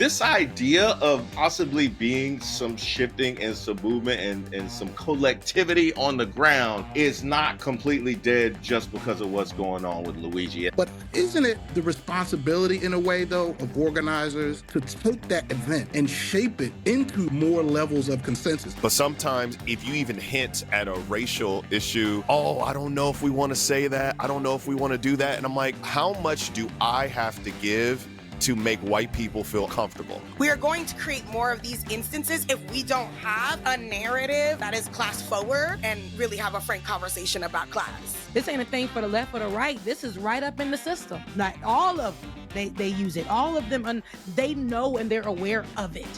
This idea of possibly being some shifting and some movement and some collectivity on the ground is not completely dead just because of what's going on with Luigi. But isn't it the responsibility in a way, though, of organizers to take that event and shape it into more levels of consensus? But sometimes if you even hint at a racial issue, oh, I don't know if we want to say that. I don't know if we want to do that. And I'm like, how much do I have to give to make white people feel comfortable? We are going to create more of these instances if we don't have a narrative that is class forward and really have a frank conversation about class. This ain't a thing for the left or the right. This is right up in the system. Like all of them, they use it. All of them, they know and they're aware of it.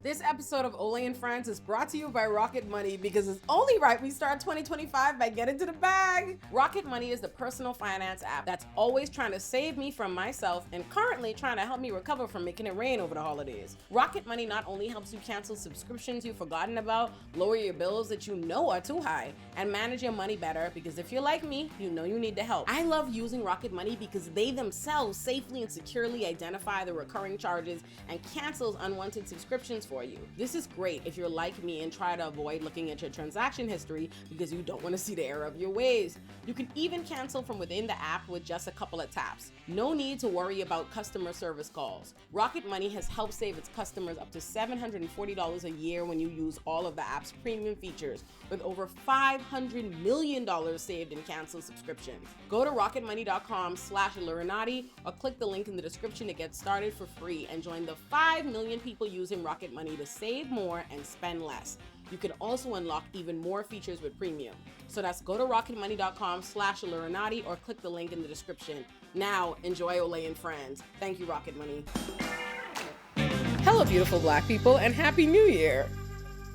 This episode of Olay Friends is brought to you by Rocket Money because it's only right we start 2025 by getting to the bag. Rocket Money is the personal finance app that's always trying to save me from myself and currently trying to help me recover from making it rain over the holidays. Rocket Money not only helps you cancel subscriptions you've forgotten about, lower your bills that you know are too high, and manage your money better because if you're like me, you know you need the help. I love using Rocket Money because they themselves safely and securely identify the recurring charges and cancels unwanted subscriptions for you. This is great if you're like me and try to avoid looking at your transaction history because you don't want to see the error of your ways. You can even cancel from within the app with just a couple of taps. No need to worry about customer service calls. Rocket Money has helped save its customers up to $740 a year when you use all of the app's premium features, with over $500 million saved in canceled subscriptions. Go to rocketmoney.com/Illuminati or click the link in the description to get started for free and join the 5 million people using Rocket Money to save more and spend less. You can also unlock even more features with premium. So that's go to rocketmoney.com/Illuminati or click the link in the description. Now, enjoy Olay and Friends. Thank you, Rocket Money. Hello, beautiful Black people, and Happy New Year.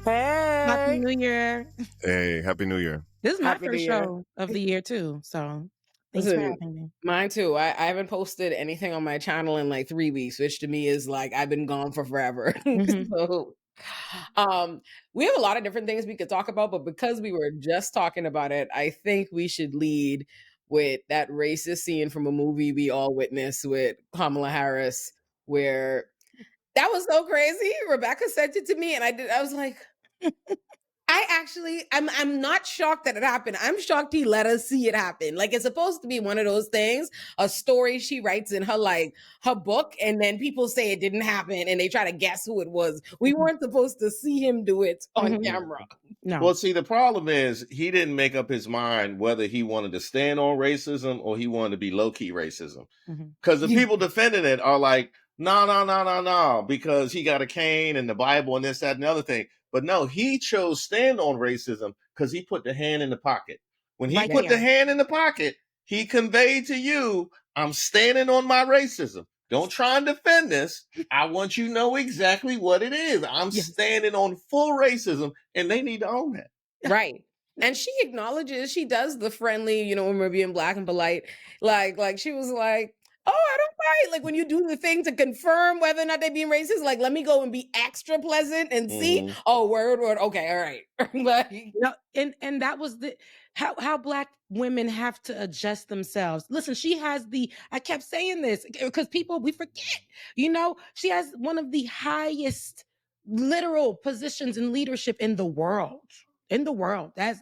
Hey. Happy New Year. Hey, Happy New Year. This is my Happy first New Year. show of the year, too. So thanks Listen, for having me. Mine too. I haven't posted anything on my channel in like 3 weeks, which to me is like I've been gone for forever. So we have a lot of different things we could talk about, but because we were just talking about it, I think we should lead with that racist scene from a movie we all witnessed with Kamala Harris, where that was so crazy. Rebecca sent it to me and I was like, I'm not shocked that it happened. I'm shocked he let us see it happen. Like, it's supposed to be one of those things, a story she writes in her book, and then people say it didn't happen and they try to guess who it was. We weren't supposed to see him do it on camera. No. Well, see, the problem is he didn't make up his mind whether he wanted to stand on racism or he wanted to be low-key racism. Because the people defending it are like, no, because he got a cane and the Bible and this, that, and the other thing. But no, he chose stand on racism because he put the hand in the pocket. When he put the hand in the pocket, he conveyed to you, I'm standing on my racism. Don't try and defend this. I want you to know exactly what it is. I'm standing on full racism, and they need to own that. Right. And she acknowledges, she does the friendly, when we're being Black and polite, like she was like, oh, I don't bite. Like when you do the thing to confirm whether or not they're being racist, like let me go and be extra pleasant and see. Oh, word. Okay, all right. And that was how Black women have to adjust themselves. Listen, she has I kept saying this because we forget, she has one of the highest literal positions in leadership in the world. That's,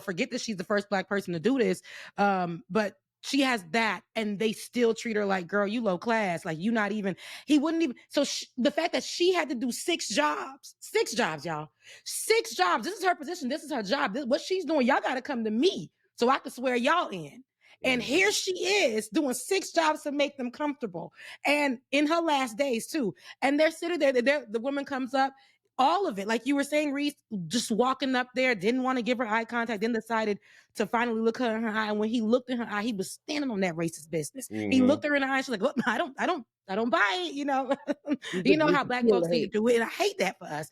forget that she's the first Black person to do this. But she has that, and they still treat her like, girl, you low class. Like, you not even, he wouldn't even. So the fact that she had to do 6 jobs, y'all, 6 jobs. This is her position. This is her job. What she's doing, y'all got to come to me so I can swear y'all in. And here she is doing 6 jobs to make them comfortable. And in her last days too. And they're sitting there, the woman comes up, all of it. Like you were saying, Reese, just walking up there, didn't want to give her eye contact, then decided to finally look her in her eye. And when he looked in her eye, he was standing on that racist business. He looked her in the eye. She's like, look, I don't buy it. You know how Black folks need to do it. And I hate that for us.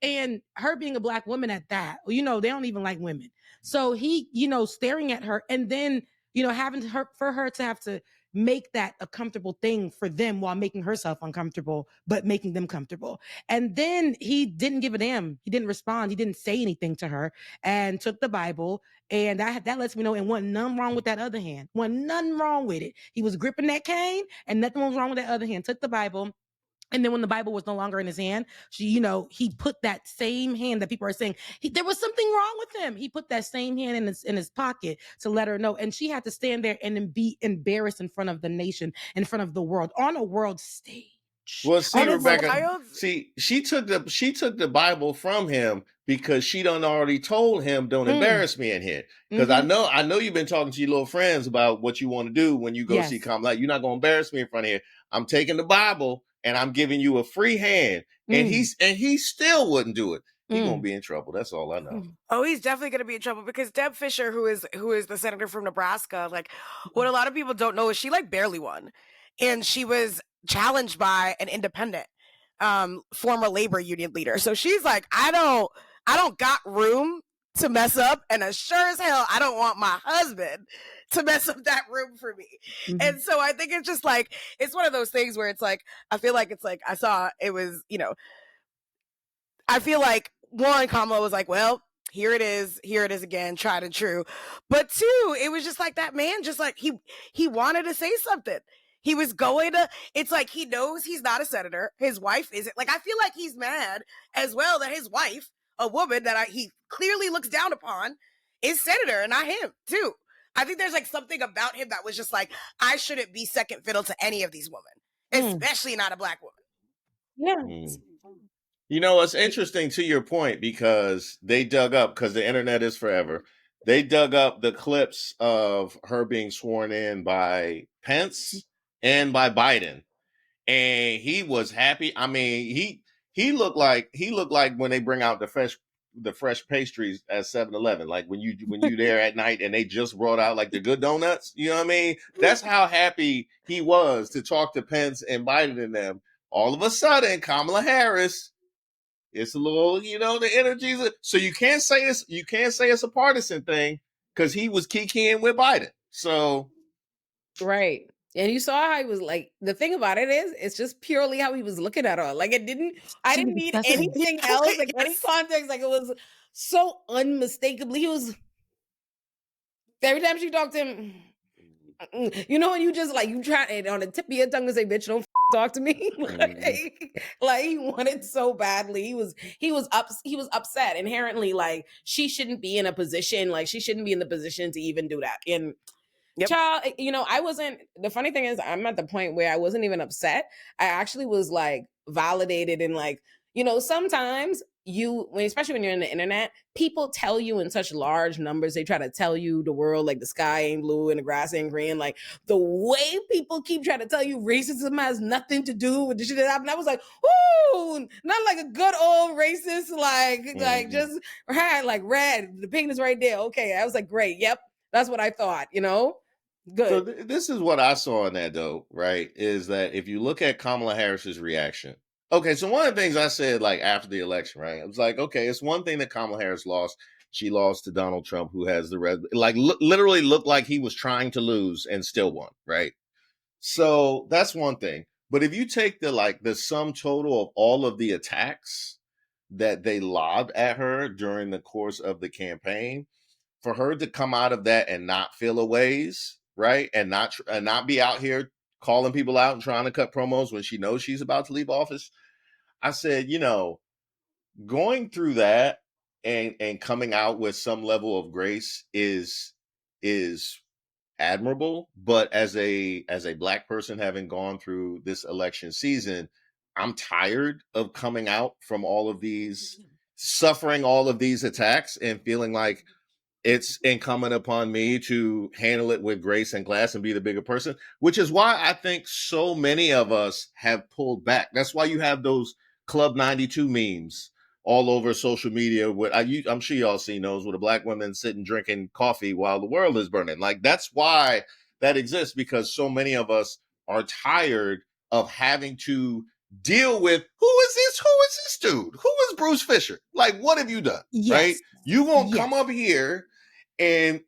And her being a Black woman at that, they don't even like women. So he, staring at her and then, having for her to have to make that a comfortable thing for them while making herself uncomfortable, but making them comfortable. And then he didn't give a damn. He didn't respond. He didn't say anything to her and took the Bible. And that lets me know, and wasn't nothing wrong with that other hand. Wasn't nothing wrong with it. He was gripping that cane, and nothing was wrong with that other hand. Took the Bible. And then when the Bible was no longer in his hand, he put that same hand that people are saying there was something wrong with him. He put that same hand in his pocket to let her know. And she had to stand there and then be embarrassed in front of the nation, in front of the world, on a world stage. Well, see, Rebecca, she took the Bible from him because she done already told him, don't embarrass me in here. Because I know you've been talking to your little friends about what you want to do when you go see Kamala. You're not going to embarrass me in front of here. I'm taking the Bible and I'm giving you a free hand. And he still wouldn't do it. He's gonna be in trouble. That's all I know. Oh, he's definitely gonna be in trouble because Deb Fischer, who is the senator from Nebraska, like what a lot of people don't know is she like barely won, and she was challenged by an independent, former labor union leader. So she's like, I don't got room to mess up, and as sure as hell, I don't want my husband to mess up that room for me. And so I think it's just like it's one of those things where it's like I feel like it's like I saw it was I feel like one, Kamala was like, well, here it is again, tried and true. But two, it was just like that man, just like he wanted to say something. He was going to, it's like he knows he's not a senator. His wife isn't. Like, I feel like he's mad as well that his wife, a woman that he clearly looks down upon, is senator and not him, too. I think there's like something about him that was just like, I shouldn't be second fiddle to any of these women, especially not a black woman. Yeah. It's interesting to your point because they dug up, because the internet is forever. They dug up the clips of her being sworn in by Pence and by Biden. And he was happy. I mean, he looked like when they bring out the fresh pastries at 7-Eleven, like when you there at night and they just brought out like the good donuts, you know what I mean? That's how happy he was to talk to Pence and Biden and them. All of a sudden, Kamala Harris, it's a little, the energies. So you can't say it's a partisan thing because he was kikiing with Biden. So right. And you saw how he was like, the thing about it is, it's just purely how he was looking at her. Like I didn't need anything else, like any context. Like it was so unmistakably, he was, every time she talked to him, and you just like, you try it on the tip of your tongue to say, bitch, don't talk to me. like he wanted so badly. He was upset inherently. Like she shouldn't be in a position, like she shouldn't be in the position to even do that. And child, I wasn't, the funny thing is I'm at the point where I wasn't even upset. I actually was like validated and like, sometimes especially when you're in the internet, people tell you in such large numbers, they try to tell you the world, like the sky ain't blue and the grass ain't green. Like the way people keep trying to tell you racism has nothing to do with the shit that happened. I was like, ooh, not like a good old racist, like just like red, the pink is right there. Okay. I was like, great. Yep. That's what I thought, Good. So this is what I saw in that, though, right? Is that if you look at Kamala Harris's reaction. Okay, so one of the things I said, like after the election, right? I was like, okay, it's one thing that Kamala Harris lost. She lost to Donald Trump, who has the red, literally looked like he was trying to lose and still won, right? So that's one thing. But if you take the sum total of all of the attacks that they lobbed at her during the course of the campaign, for her to come out of that and not feel a ways, right? And not be out here calling people out and trying to cut promos when she knows she's about to leave office. I said, going through that and coming out with some level of grace is admirable. But as a Black person having gone through this election season, I'm tired of coming out from all of these, suffering all of these attacks and feeling like it's incumbent upon me to handle it with grace and class and be the bigger person, which is why I think so many of us have pulled back. That's why you have those Club 92 memes all over social media. I'm sure y'all seen those with the Black women sitting drinking coffee while the world is burning. Like that's why that exists, because so many of us are tired of having to deal with who is this dude? Who is Bruce Fisher? Like, what have you done? Yes. Right? You won't come up here and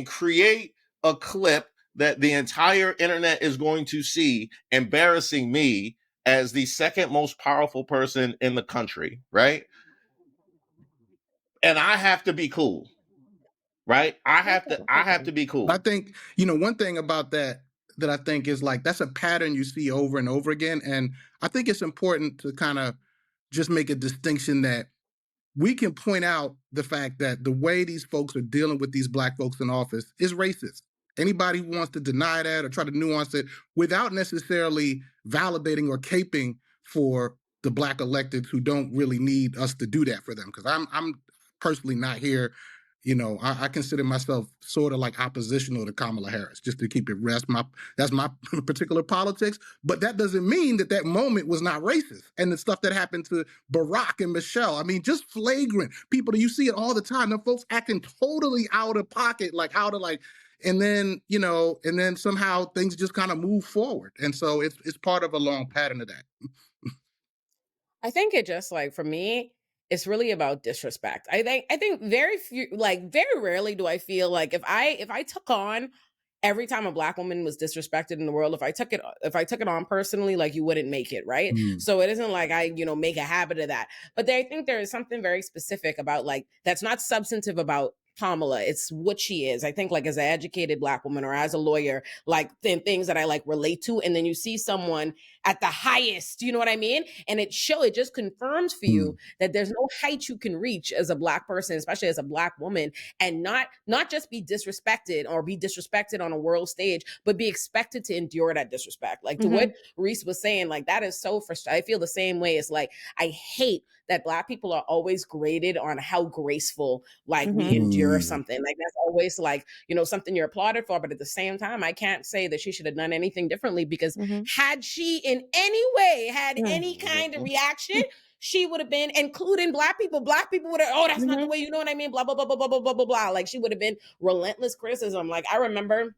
create a clip that the entire internet is going to see embarrassing me as the second most powerful person in the country, right? And I have to be cool, right? I have to be cool. I think, one thing about that I think is like, that's a pattern you see over and over again. And I think it's important to kind of just make a distinction that we can point out the fact that the way these folks are dealing with these Black folks in office is racist. Anybody who wants to deny that or try to nuance it without necessarily validating or caping for the Black electeds who don't really need us to do that for them. Because I'm personally not here. I consider myself sort of like oppositional to Kamala Harris, just to keep it real. That's my particular politics. But that doesn't mean that moment was not racist. And the stuff that happened to Barack and Michelle, I mean, just flagrant. People, you see it all the time. The folks acting totally out of pocket, and then somehow things just kind of move forward. And so it's part of a long pattern of that. I think it just, like, for me, it's really about disrespect. I think very rarely do I feel like if I took on every time a Black woman was disrespected in the world, if I took it on personally, like, you wouldn't make it, right? So it isn't like I, make a habit of that. But I think there is something very specific about, like, that's not substantive about Kamala. It's what she is. I think, like, as an educated Black woman or as a lawyer, like, things that I like relate to, and then you see someone at the highest, you know what I mean? And it just confirms for you that there's no height you can reach as a Black person, especially as a Black woman, and not just be disrespected or be disrespected on a world stage, but be expected to endure that disrespect. Like, to what Reese was saying, like, that is so frustrating. I feel the same way. It's like, I hate that Black people are always graded on how graceful, like, we endure something. Like, that's always like, something you're applauded for. But at the same time, I can't say that she should have done anything differently, because had she in any way had any kind of reaction, she would have been, including Black people would have, oh, that's not the way, you know what I mean? Blah, blah, blah, blah, blah, blah, blah, blah, blah. Like, she would have been relentless criticism. Like, I remember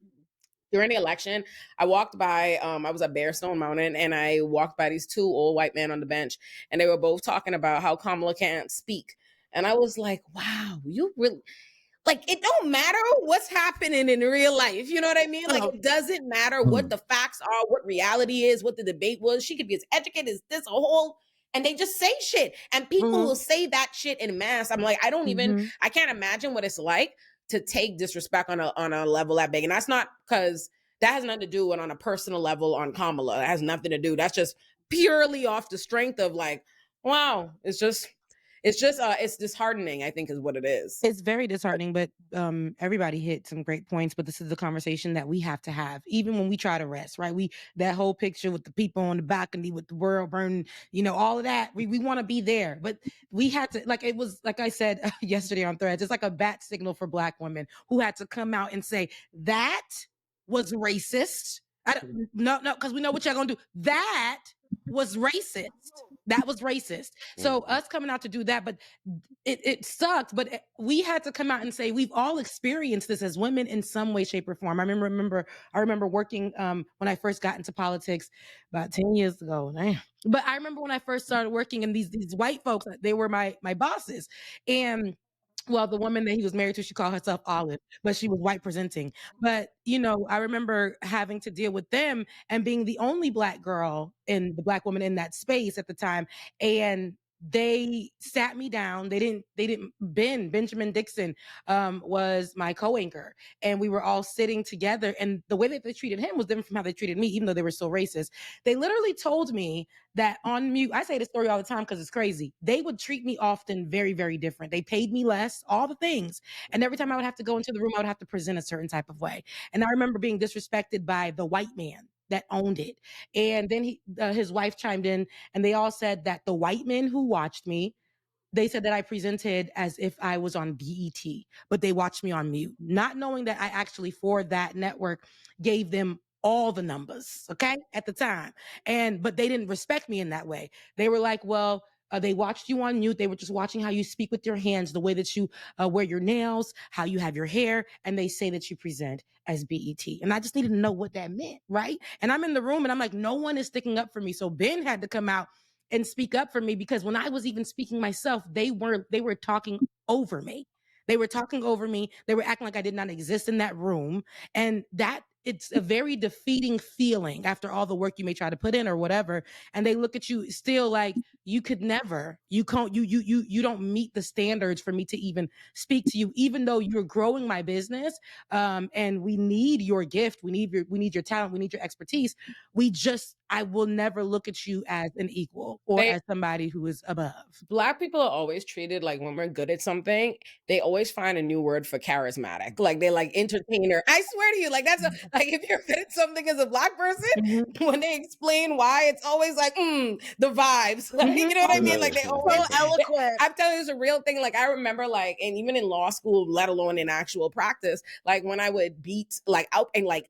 during the election, I walked by, I was at Bearstone Mountain, and I walked by these two old white men on the bench, and they were both talking about how Kamala can't speak. And I was like, wow, you really, like, it don't matter what's happening in real life. You know what I mean? Like, it doesn't matter what the facts are, what reality is, what the debate was. She could be as educated as this, a whole, and they just say shit. And people will say that shit in mass. I'm like, I can't imagine what it's like to take disrespect on a level that big. And that's not, because that has nothing to do with on a personal level on Kamala. It has nothing to do. That's just purely off the strength of, like, wow, it's disheartening, I think, is what it is. It's very disheartening, but everybody hit some great points. But this is the conversation that we have to have, even when we try to rest, right? That whole picture with the people on the balcony with the world burning, all of that. We want to be there, but we had to, like, it was, like I said yesterday on Threads, it's like a bat signal for Black women who had to come out and say that was racist. No, because we know what y'all gonna do. That was racist. That was racist. So us coming out to do that, but it sucked. But we had to come out and say we've all experienced this as women in some way, shape, or form. I remember working when I first got into politics about 10 years ago. But I remember when I first started working, and these white folks, they were my bosses, and well, the woman that he was married to, she called herself Olive, but she was white presenting. But, I remember having to deal with them and being the only Black girl and the Black woman in that space at the time. And they sat me down. Benjamin Dixon was my co-anchor, and we were all sitting together. And the way that they treated him was different from how they treated me, even though they were so racist. They literally told me that on mute, I say this story all the time because it's crazy. They would treat me often very, very different. They paid me less, all the things. And every time I would have to go into the room, I would have to present a certain type of way. And I remember being disrespected by the white man that owned it. And then his wife chimed in, and they all said that the white men who watched me, they said that I presented as if I was on BET, but they watched me on mute, not knowing that I actually, for that network, gave them all the numbers, okay, at the time. But they didn't respect me in that way. They were like, well, they watched you on mute. They were just watching how you speak with your hands, the way that you wear your nails, how you have your hair, and they say that you present as BET. And I just needed to know what that meant, right? And I'm in the room, and I'm like, no one is sticking up for me. So Ben had to come out and speak up for me, because when I was even speaking myself, they were talking over me. They were talking over me. They were acting like I did not exist in that room. And that it's a very defeating feeling after all the work you may try to put in or whatever, and they look at you still like you could never, you can't, you don't meet the standards for me to even speak to you, even though you're growing my business, and we need your gift, we need your talent, we need your expertise. I will never look at you as an equal or as somebody who is above. Black people are always treated like when we're good at something, they always find a new word for charismatic. Like they're like entertainer. I swear to you, like that's like if you're good at something as a Black person, when they explain why, it's always like the vibes. Like, you know what I mean? Like they always so eloquent. I'm telling you, it's a real thing. Like I remember, like, and even in law school, let alone in actual practice, like when I would beat like out and like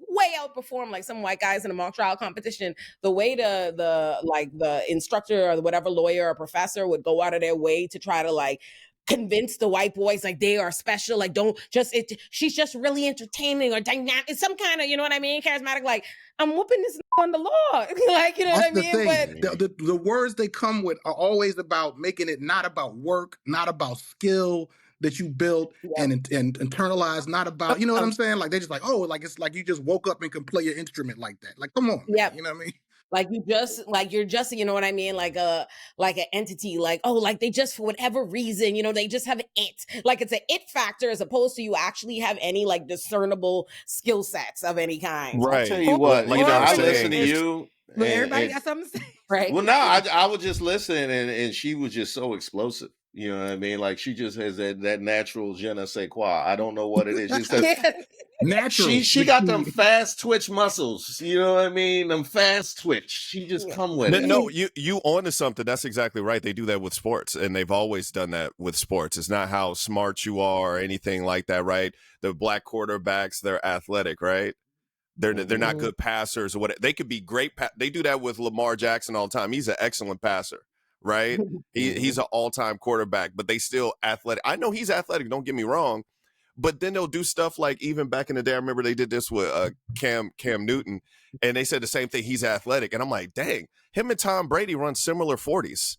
way outperform like some white guys in a mock trial competition, the way the instructor or whatever lawyer or professor would go out of their way to try to like convince the white boys like they are special, like she's just really entertaining or dynamic, it's some kind of, you know what I mean, charismatic, like I'm whooping this on the law. Like, you know what I mean? But the words they come with are always about making it not about work, not about skill that you built and internalized, not about, you know what I'm saying? Like they just like, oh, like it's like you just woke up and can play your instrument like that. Like, come on, man. You know what I mean? Like you're just, you know what I mean? Like an entity, like, oh, like they just, for whatever reason, you know, they just have it. Like it's an it factor as opposed to you actually have any like discernible skill sets of any kind. Right. I'll tell you what, like you know, I saying, listen to you. Everybody got something to say. Right. Well, no, I would just listen, and she was just so explosive. You know what I mean? Like she just has that natural je ne sais quoi. I don't know what it is. She says, natural. She got them fast twitch muscles. You know what I mean? Them fast twitch. She just come with it. No, you onto something. That's exactly right. They do that with sports, and they've always done that with sports. It's not how smart you are or anything like that, right? The Black quarterbacks, they're athletic, right? They're not good passers or what. They could be great. They do that with Lamar Jackson all the time. He's an excellent passer, right? He's an all-time quarterback, but they still athletic. I know he's athletic. Don't get me wrong, but then they'll do stuff like even back in the day. I remember they did this with Cam Newton, and they said the same thing. He's athletic, and I'm like, dang, him and Tom Brady run similar 40s.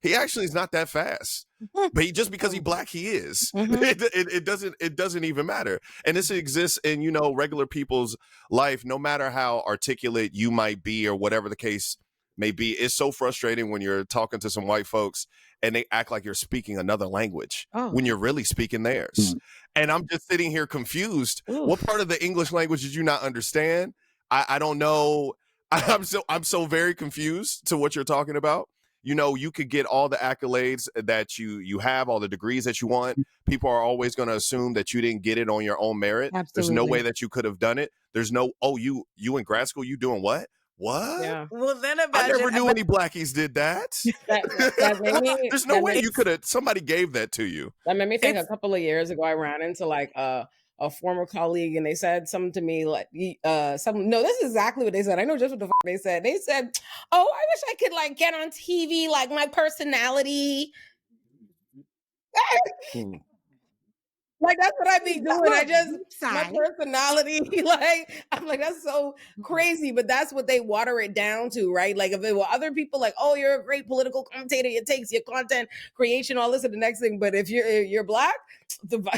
He actually is not that fast, but just because he's Black, he is. It doesn't even matter. And this exists in, you know, regular people's life, no matter how articulate you might be or whatever the case may be. It's so frustrating when you're talking to some white folks and they act like you're speaking another language when you're really speaking theirs. And I'm just sitting here confused. What part of the English language did you not understand? I don't know. I'm so very confused to what you're talking about. You know, you could get all the accolades that you have, all the degrees that you want. People are always going to assume that you didn't get it on your own merit. Absolutely. There's no way that you could have done it. There's no, you in grad school, you doing what? What? Yeah. Well, then imagine. I never knew any Blackies did that. There's no way you could have, somebody gave that to you. That made me think a couple of years ago, I ran into like a former colleague and they said something to me like, this is exactly what they said. I know just what the fuck they said. They said, oh, I wish I could like get on TV, like my personality. Like that's what I be doing. My personality, like I'm like, that's so crazy, but that's what they water it down to, right? Like if it were other people like, oh, you're a great political commentator, it takes your content creation, all this and the next thing. But if you're Black,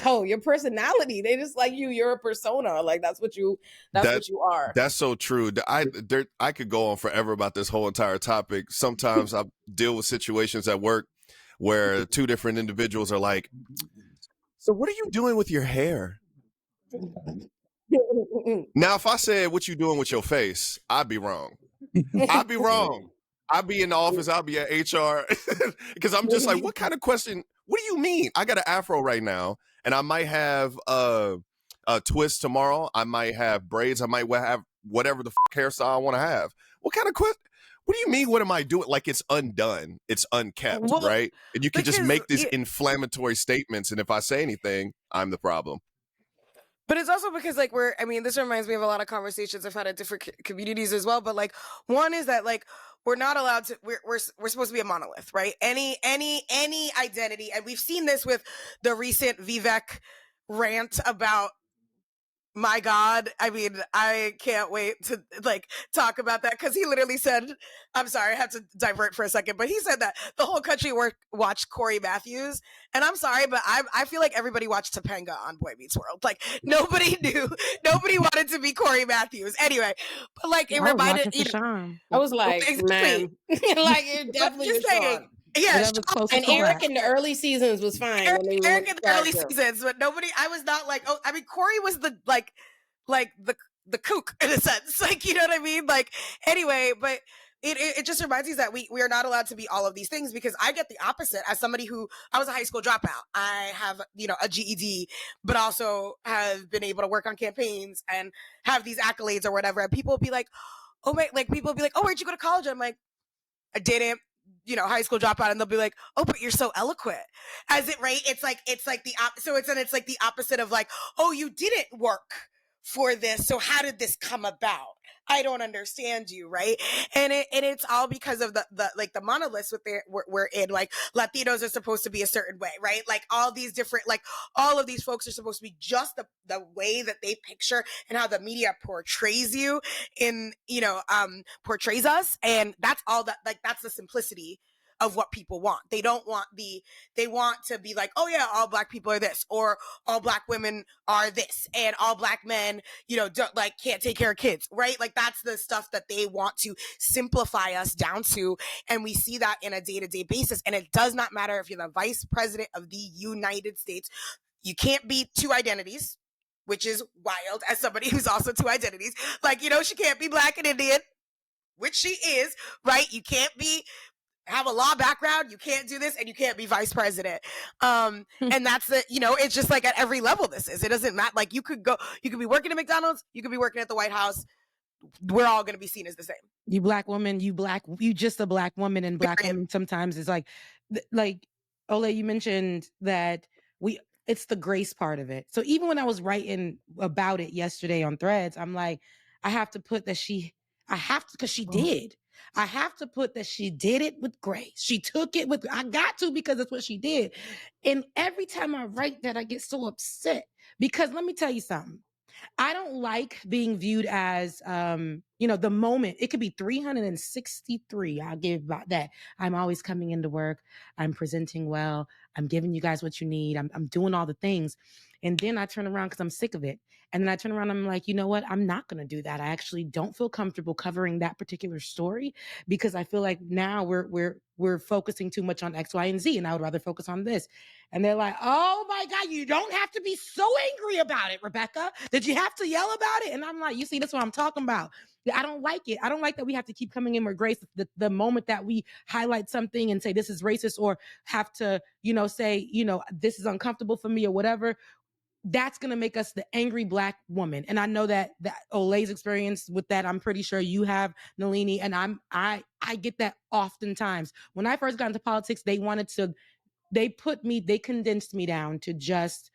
your personality, they just like you're a persona. Like that's what you are. That's so true. I could go on forever about this whole entire topic. Sometimes I deal with situations at work where two different individuals are like, so what are you doing with your hair? Now, if I said what you doing with your face, I'd be wrong. I'd be wrong. I'd be in the office. I'd be at HR because I'm just like, what kind of question? What do you mean? I got an afro right now, and I might have a twist tomorrow. I might have braids. I might have whatever the hairstyle I want to have. What kind of question? What do you mean? What am I doing? Like it's undone. It's unkept, right? And you can just make these inflammatory statements. And if I say anything, I'm the problem. But it's also because like this reminds me of a lot of conversations I've had at different communities as well. But like one is that like we're not allowed to. We're supposed to be a monolith, right? Any identity, and we've seen this with the recent Vivek rant about my God, I mean, I can't wait to like talk about that because he literally said, I'm sorry, I have to divert for a second, but he said that the whole country watched Corey Matthews. And I'm sorry, but I feel like everybody watched Topanga on Boy Meets World. Like nobody wanted to be Corey Matthews. Anyway, but like it I was reminded, watching for Sean. I was like, exactly. man, like it definitely was Sean. Yeah, that was close And to Eric black. in the early seasons was fine. Eric when in the early seasons, but nobody. I was not like. Oh, I mean, Corey was the the kook in a sense. Like, you know what I mean? Like, anyway, but it just reminds me that we are not allowed to be all of these things because I get the opposite as somebody who I was a high school dropout. I have a GED, but also have been able to work on campaigns and have these accolades or whatever. And people will be like, oh my, like people will be like, oh, where'd you go to college? I'm like, I didn't, high school dropout, and they'll be like, oh, but you're so eloquent. As it, right? It's like it's like the opposite of like, oh, you didn't work for this, so how did this come about? I don't understand you, right? And it's all because of the monoliths we're in. Like Latinos are supposed to be a certain way, right? Like all these different, like all of these folks are supposed to be just the way that they picture and how the media portrays you portrays us, and that's all that, like that's the simplicity of what people want. They don't want they want to be like, oh yeah, all black people are this, or all black women are this, and all black men, don't, like, can't take care of kids, right? Like that's the stuff that they want to simplify us down to. And we see that in a day-to-day basis. And it does not matter if you're the vice president of the United States. You can't be two identities, which is wild as somebody who's also two identities. Like, she can't be black and Indian, which she is, right? You can't have a law background, you can't do this, and you can't be vice president. And that's it's just like at every level it doesn't matter. Like you could be working at McDonald's, you could be working at the White House. We're all going to be seen as the same. You black woman, you just a black woman, and black women sometimes is like Olay, you mentioned that it's the grace part of it. So even when I was writing about it yesterday on Threads, I'm like, I have to put that because she did. I have to put that she did it with grace. She took it with, I got to, because that's what she did. And every time I write that, I get so upset because let me tell you something. I don't like being viewed as, the moment. It could be 363. I'll give about that. I'm always coming into work. I'm presenting well. I'm giving you guys what you need. I'm doing all the things. And then I turn around because I'm sick of it. And then I turn around and I'm like, you know what? I'm not going to do that. I actually don't feel comfortable covering that particular story because I feel like now we're focusing too much on X, Y, and Z. And I would rather focus on this. And they're like, oh my God, you don't have to be so angry about it, Rebecca. Did you have to yell about it? And I'm like, you see, that's what I'm talking about. I don't like it. I don't like that we have to keep coming in with grace. The moment that we highlight something and say this is racist, or have to, say, this is uncomfortable for me or whatever, that's going to make us the angry black woman. And I know that Olay's experience with that, I'm pretty sure you have, Nalini, and I get that oftentimes. When I first got into politics, they condensed me down to just,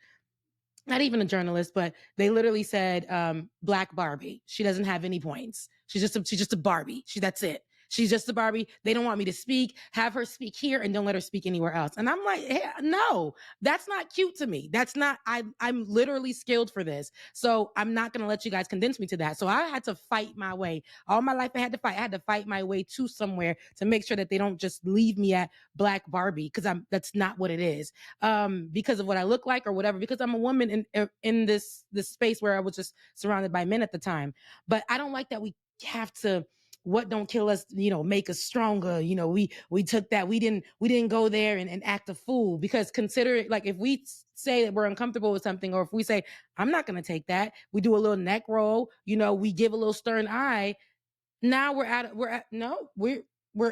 not even a journalist, but they literally said, Black Barbie. She doesn't have any points. She's just a Barbie. That's it. She's just a Barbie. They don't want me to speak. Have her speak here and don't let her speak anywhere else. And I'm like, hey, no, that's not cute to me. That's not, I'm literally skilled for this. So I'm not going to let you guys condense me to that. So I had to fight my way. All my life I had to fight my way to somewhere to make sure that they don't just leave me at Black Barbie, because that's not what it is. Because of what I look like or whatever, because I'm a woman in this space where I was just surrounded by men at the time. But I don't like that we have to, what don't kill us, make us stronger. We took that. We didn't go there and act a fool, because consider it, like, if we say that we're uncomfortable with something, or if we say, I'm not going to take that, we do a little neck roll, we give a little stern eye. Now we're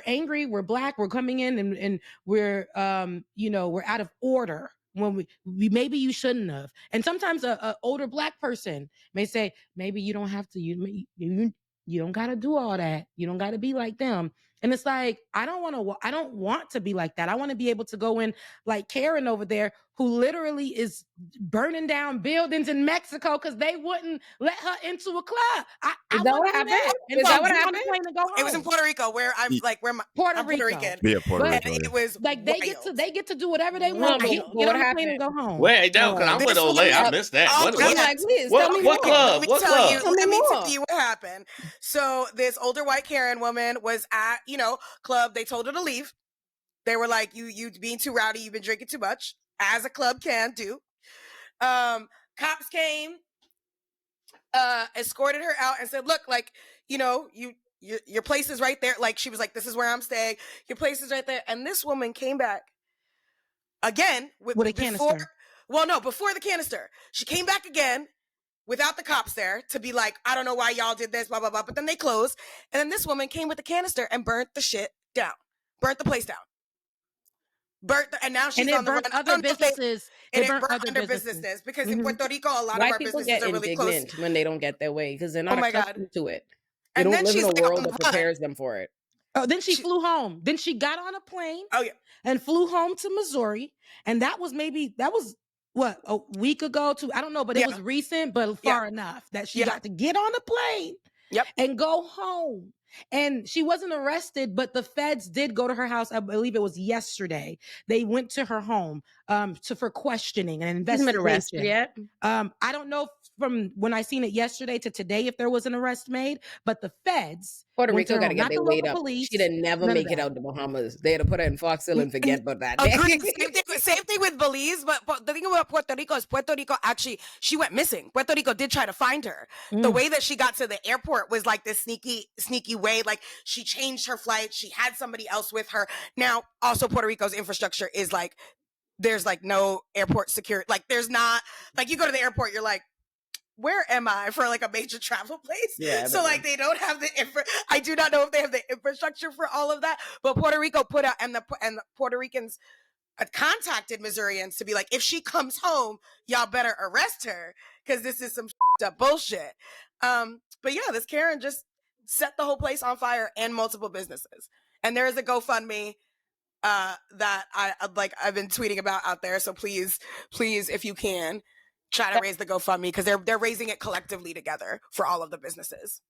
angry. We're black. We're coming in and we're, we're out of order when we maybe you shouldn't have. And sometimes a older black person may say, maybe you don't have to, you don't got to do all that. You don't got to be like them. And it's like, I don't want to be like that. I want to be able to go in like Karen over there, who literally is burning down buildings in Mexico because they wouldn't let her into a club. I Is that what wouldn't do happened? that. And Is so that what get on happened? the plane and go home. It was in Puerto Rico, where I'm like, I'm Puerto Rican. Yeah, Puerto But Rico. And it was like they get to do whatever they want. but Get what on the plane happened? and go home. Wait, no, because I'm with This Olay. I woman- missed that. Oh, What, yeah. I'm like, please what, tell me what more. club? Let me What tell club? you. Tell me Let me more. tell you what happened. So this older white Karen woman was at, club. They told her to leave. They were like, you being too rowdy. You've been drinking too much, as a club can do. Cops came, escorted her out, and said, "Look, like, your place is right there." Like, she was like, "This is where I'm staying. Your place is right there." And this woman came back again With a canister. Well, no, before the canister, she came back again without the cops there to be like, "I don't know why y'all did this, blah blah blah." But then they closed, and then this woman came with the canister and burnt the shit down, burnt the place down. And now she's And on it the run. burnt I other don't know if they- businesses. and It it burnt burnt other under businesses. businesses because in Puerto Rico, a lot of White our people businesses get are really close. indignant when they don't get their way because they're not Oh my God. accustomed to it. They And don't then live in she's a like, world on that the run. prepares them for it. Oh, then she She- flew home. Then she got on a plane Oh yeah. and flew home to Missouri. And that was what, a week ago too. I don't know, but it Yeah. was recent, but far enough that she Yeah. got to get on a plane Yep. and go home. And she wasn't arrested, but the feds did go to her house. I believe it was yesterday. They went to her home for questioning and She's been investigation. arrested yet? I don't know from when I seen it yesterday to today if there was an arrest made, but the feds Puerto went to Rico her got to home, get not their the weight local up. police. She'd never none of make it that. out the Bahamas. They had to put her in Fox Hill and forget about that. Agreed. Same thing with Belize, but the thing about Puerto Rico is Puerto Rico actually, she went missing. Puerto Rico did try to find her. The way that she got to the airport was like this sneaky way. Like, she changed her flight. She had somebody else with her. Now, also Puerto Rico's infrastructure is like, there's like no airport security. Like, there's not, like, you go to the airport, you're like, where am I for like a major travel place? Yeah, so like they don't have the I do not know if they have the infrastructure for all of that. But Puerto Rico put out, and the Puerto Ricans contacted Missourians to be like, if she comes home, y'all better arrest her because this is some up bullshit. But yeah, this Karen just set the whole place on fire and multiple businesses. And there is a GoFundMe that I've been tweeting about out there. So please, if you can, try to raise the GoFundMe because they're raising it collectively together for all of the businesses.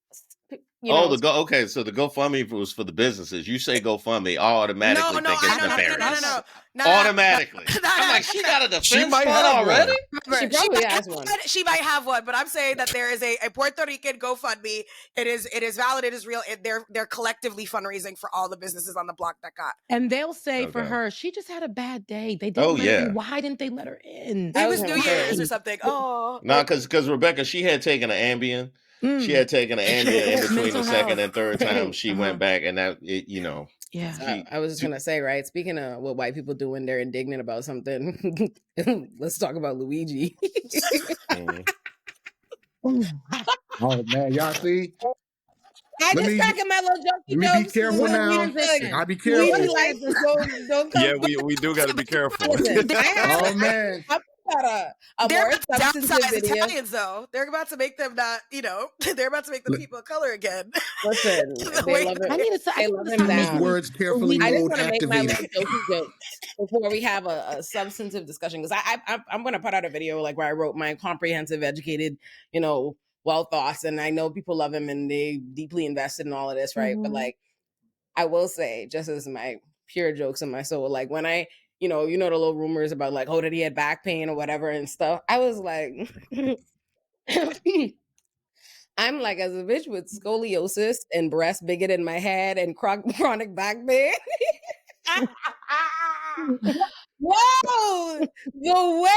Okay, so the GoFundMe was for the businesses. You say GoFundMe, I automatically think it's nefarious. Automatically. I'm like, she got a defense fund already? She probably has one. She might have one, but I'm saying that there is a Puerto Rican GoFundMe. It is valid. It is real. They're collectively fundraising for all the businesses on the block that got. And they'll say for her, she just had a bad day. They didn't Oh, let her yeah. in. Why didn't they let her in? It was New Year's or something. Oh. No, because Rebecca, she had taken an Ambien. She had taken an Ambien in between the second and third time she went back, and that, Yeah. I was just going to say, right, speaking of what white people do when they're indignant about something, let's talk about Luigi. Oh, man, y'all see? I just cracking my little jokey Let me be jokes. careful now. I be careful. Luigi likes to don't come. Yeah, we do got to be careful. Listen, Oh, man. got a They're more about to substantive downsize video. Italians, though. They're about to make them not, they're about to make them people of color again. Listen, they love it. They love him Use down. words carefully, I just mode want to make my activated. little jokey jokes before we have a substantive discussion, because I'm going to put out a video like where I wrote my comprehensive, educated, well thoughts, and I know people love him and they deeply invested in all of this, right? But like, I will say, just as my pure jokes in my soul, like when I, the little rumors about like, oh, did he had back pain or whatever and stuff, I was like, I'm like, as a bitch with scoliosis and breast bigger than my head and chronic back pain. Whoa, the way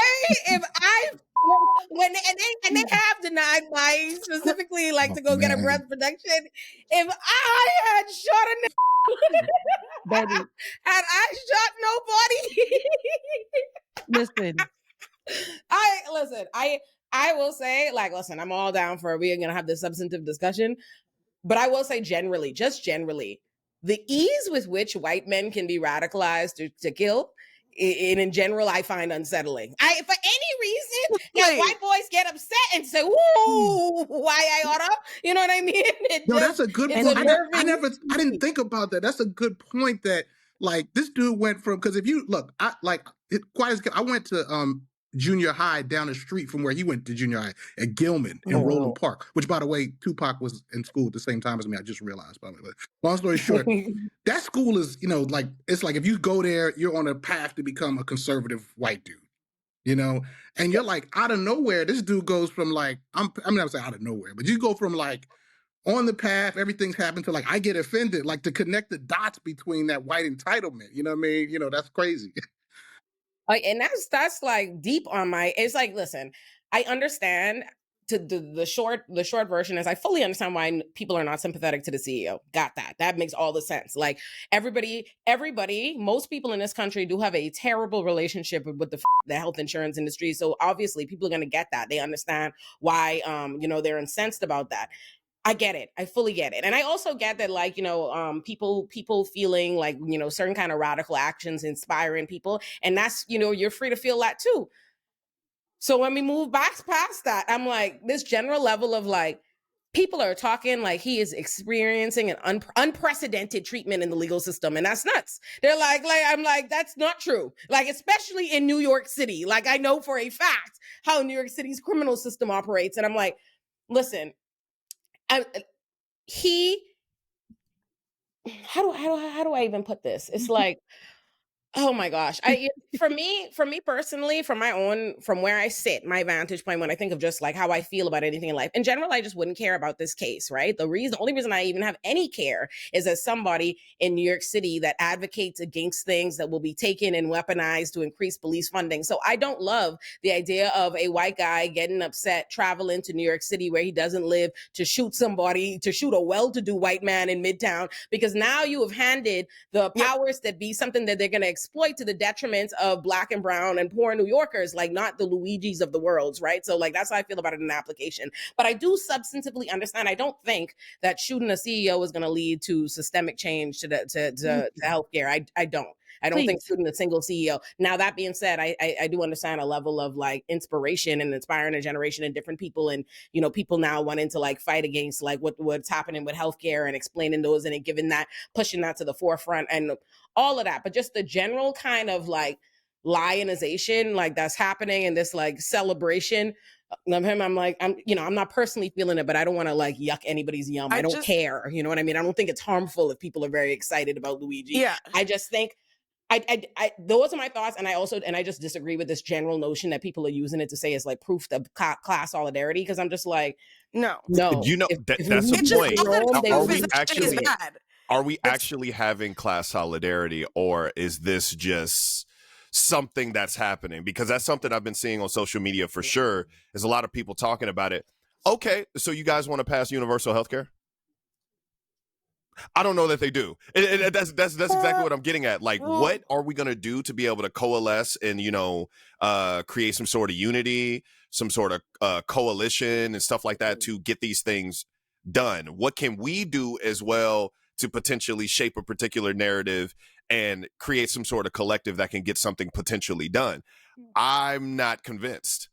if I when and they have denied my specifically like to go get a breast protection. If I had shot a had I shot nobody? Listen. I will say, like, listen, I'm all down for we're gonna have this substantive discussion, but I will say generally, the ease with which white men can be radicalized to kill in general, I find unsettling. For any reason that white boys get upset and say, "Ooh, why I oughta," you know what I mean? That's a good point. I didn't think about that. That's a good point. That like this dude went from, because if you look, I went to junior high down the street from where he went to junior high at Gilman in Roland Park, which, by the way, Tupac was in school at the same time as me. I just realized, by the way. Long story short, that school is, like, it's like if you go there, you're on a path to become a conservative white dude, and you're like, out of nowhere, this dude goes from like, I'm not saying out of nowhere, but you go from like on the path, everything's happened to like, I get offended, like to connect the dots between that white entitlement, you know what I mean? That's crazy. And that's like deep on my, it's like, listen, I understand the short version is I fully understand why people are not sympathetic to the CEO. Got that. That makes all the sense. Like everybody, most people in this country do have a terrible relationship with the health insurance industry. So obviously people are going to get that. They understand why, they're incensed about that. I get it. I fully get it. And I also get that, like, people feeling like, certain kind of radical actions inspiring people. And that's, you're free to feel that too. So when we move back past that, I'm like, this general level of like, people are talking like he is experiencing an unprecedented treatment in the legal system. And that's nuts. They're like, I'm like, that's not true. Like, especially in New York City. Like, I know for a fact how New York City's criminal system operates. And I'm like, listen, how do I even put this? It's like, oh my gosh. For me personally, from where I sit, my vantage point, when I think of just like how I feel about anything in life, in general, I just wouldn't care about this case, right? The only reason I even have any care is as somebody in New York City that advocates against things that will be taken and weaponized to increase police funding. So I don't love the idea of a white guy getting upset, traveling to New York City where he doesn't live to shoot a well-to-do white man in Midtown, because now you have handed the powers that be something that they're going to exploit to the detriment of Black and brown and poor New Yorkers, like not the Luigis of the world, right? So like that's how I feel about it in the application. But I do substantively understand. I don't think that shooting a CEO is going to lead to systemic change to healthcare. I don't. I don't think shooting a single CEO. Now, that being said, I do understand a level of like inspiration and inspiring a generation and different people, and people now wanting to like fight against like what's happening with healthcare and explaining those and pushing that to the forefront and all of that. But just the general kind of like lionization like that's happening and this like celebration of him, I'm like, I'm not personally feeling it, but I don't want to like yuck anybody's yum. I don't care. You know what I mean? I don't think it's harmful if people are very excited about Luigi. Yeah. I just think those are my thoughts, and I just disagree with this general notion that people are using it to say it's like proof of class solidarity, because I'm just like, no. That's the point. Are we actually having class solidarity, or is this just something that's happening? Because that's something I've been seeing on social media for sure. There's a lot of people talking about it. Okay, so you guys want to pass universal health care? I don't know that they do. That's exactly what I'm getting at. Like, what are we going to do to be able to coalesce and, create some sort of unity, some sort of coalition and stuff like that to get these things done? What can we do as well to potentially shape a particular narrative and create some sort of collective that can get something potentially done? I'm not convinced.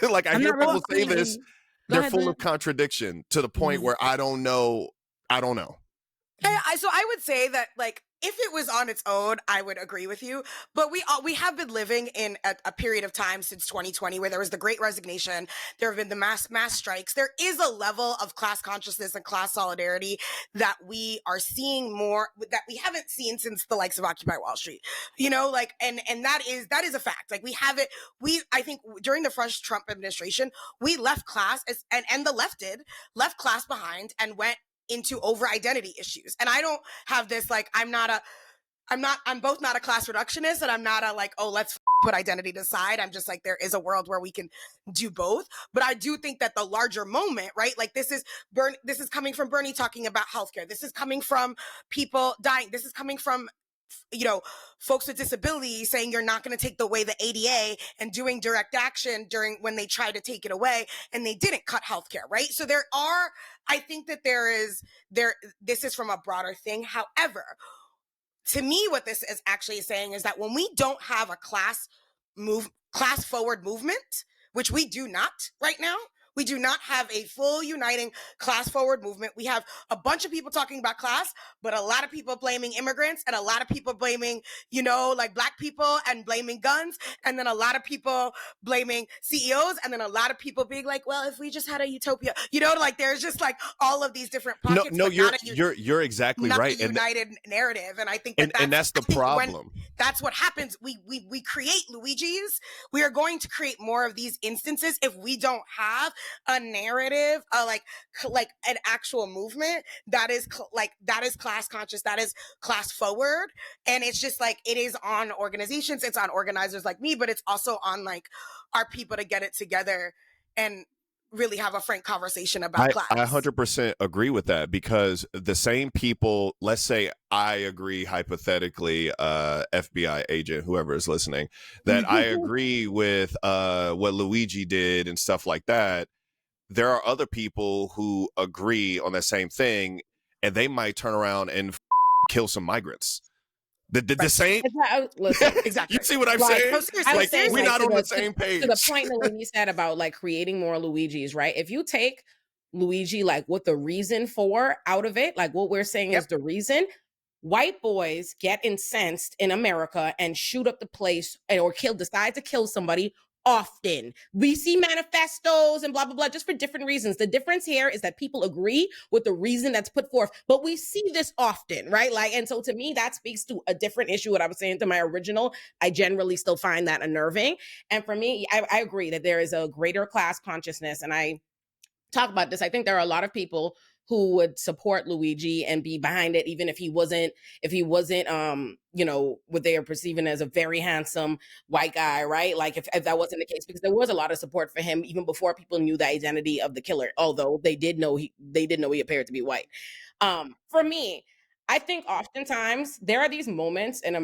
Like, I hear people say this, they're full of contradiction to the point where I don't know. So I would say that, like, if it was on its own, I would agree with you. But we have been living in a period of time since 2020 where there was the Great Resignation. There have been the mass strikes. There is a level of class consciousness and class solidarity that we are seeing more, that we haven't seen since the likes of Occupy Wall Street. And that is a fact. Like, we have it. I think during the first Trump administration, we left class and the left left class behind and went into over identity issues. And I don't have this, like, I'm both not a class reductionist, and I'm not a like, oh, let's put identity aside. I'm just like, there is a world where we can do both. But I do think that the larger moment, right? Like, this is coming from Bernie talking about healthcare. This is coming from people dying. This is coming from folks with disabilities saying you're not going to take away the ADA and doing direct action when they try to take it away, and they didn't cut healthcare, right? So I think that this is from a broader thing. However, to me, what this is actually saying is that when we don't have a class forward movement, which we do not right now, we do not have a full uniting class forward movement. We have a bunch of people talking about class, but a lot of people blaming immigrants and a lot of people blaming, like black people and blaming guns. And then a lot of people blaming CEOs. And then a lot of people being like, well, if we just had a utopia, like there's just like all of these different pockets. No, you're exactly right. Not a united narrative. And I think that's the problem. That's what happens. We create Luigi's. We are going to create more of these instances if we don't have a narrative, like an actual movement that is class conscious, that is class forward. And it's just like, it is on organizations, it's on organizers like me, but it's also on like our people to get it together and really have a frank conversation about class. I 100% agree with that, because the same people, let's say I agree hypothetically, FBI agent, whoever is listening, that I agree with what Luigi did and stuff like that. There are other people who agree on the same thing, and they might turn around and kill some migrants. The same. Listen, exactly. You see what I'm saying? Like, we're not on the same page. To the point that when you said about like creating more Luigis, right? If you take Luigi, like what the reason for out of it, like what we're saying is the reason. White boys get incensed in America and shoot up the place or decide to kill somebody often. We see manifestos and blah, blah, blah, just for different reasons. The difference here is that people agree with the reason that's put forth, but we see this often, right? Like, and so to me, that speaks to a different issue. What I was saying to my original, I generally still find that unnerving. And for me, I agree that there is a greater class consciousness. And I talk about this. I think there are a lot of people who would support Luigi and be behind it, even if he wasn't, what they are perceiving as a very handsome white guy, right? Like if that wasn't the case, because there was a lot of support for him even before people knew the identity of the killer, although they did know he appeared to be white. For me, I think oftentimes there are these moments in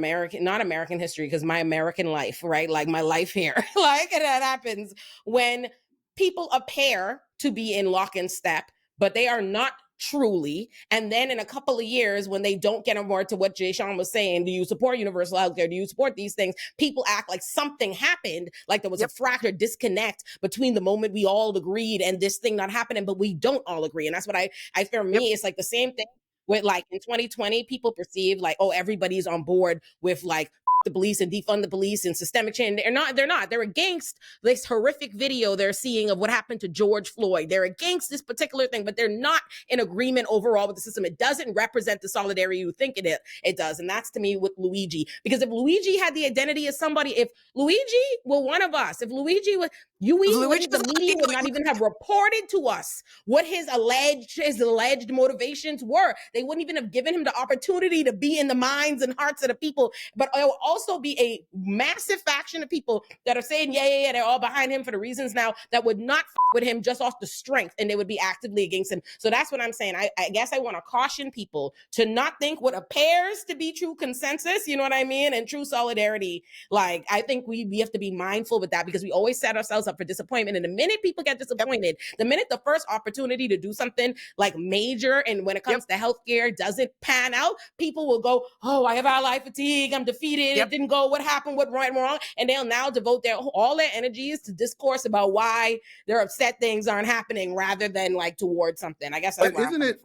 not American history, because my American life, right? Like my life here, like that happens when people appear to be in lock and step, but they are not truly. And then in a couple of years, when they don't get on board to what Jay Sean was saying, do you support universal healthcare? Do you support these things? People act like something happened, like there was a fracture disconnect between the moment we all agreed and this thing not happening, but we don't all agree. And that's what I for me, it's like the same thing with like in 2020, people perceive like, oh, everybody's on board with like the police and defund the police and systemic change. They're not. They're against this horrific video they're seeing of what happened to George Floyd. They're against this particular thing, but they're not in agreement overall with the system. It doesn't represent the solidarity you think it does. And that's to me with Luigi. Because if Luigi had the identity of somebody, if Luigi were one of us, if Luigi was, the media would not even have reported to us what his alleged motivations were. They wouldn't even have given him the opportunity to be in the minds and hearts of the people. But it will also be a massive faction of people that are saying, yeah, they're all behind him for the reasons now that would not with him just off the strength, and they would be actively against him. So that's what I'm saying. I guess I want to caution people to not think what appears to be true consensus, you know what I mean, and true solidarity. Like, I think we have to be mindful with that, because we always set ourselves up for disappointment. And the minute people get disappointed, the minute the first opportunity to do something like major, and when it comes to healthcare doesn't pan out, people will go, oh, I have ally fatigue, I'm defeated, it didn't go, what happened, what went wrong? And they'll now devote all their energies to discourse about why they're upset things aren't happening, rather than like towards something. I guess that's but isn't it,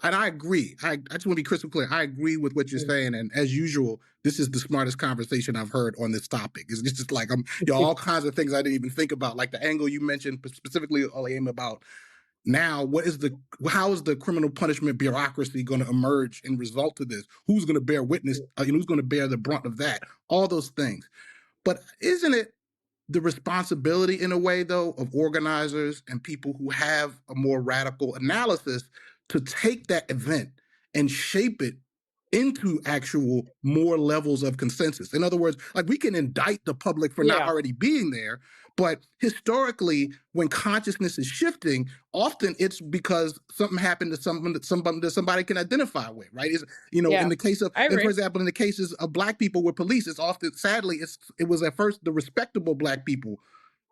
and I agree. I just want to be crystal clear. I agree with what you're saying. And as usual, this is the smartest conversation I've heard on this topic. It's just like, all kinds of things I didn't even think about, like the angle you mentioned, specifically Olay, about now, how is the criminal punishment bureaucracy going to emerge in result to this? Who's going to bear witness? Who's going to bear the brunt of that? All those things. But isn't it the responsibility, in a way, though, of organizers and people who have a more radical analysis to take that event and shape it into actual more levels of consensus? In other words, like, we can indict the public for not already being there, but historically, when consciousness is shifting, often it's because something happened to someone that somebody can identify with, right? In the case of, for example, in the cases of Black people with police, it's often, sadly, it was at first the respectable Black people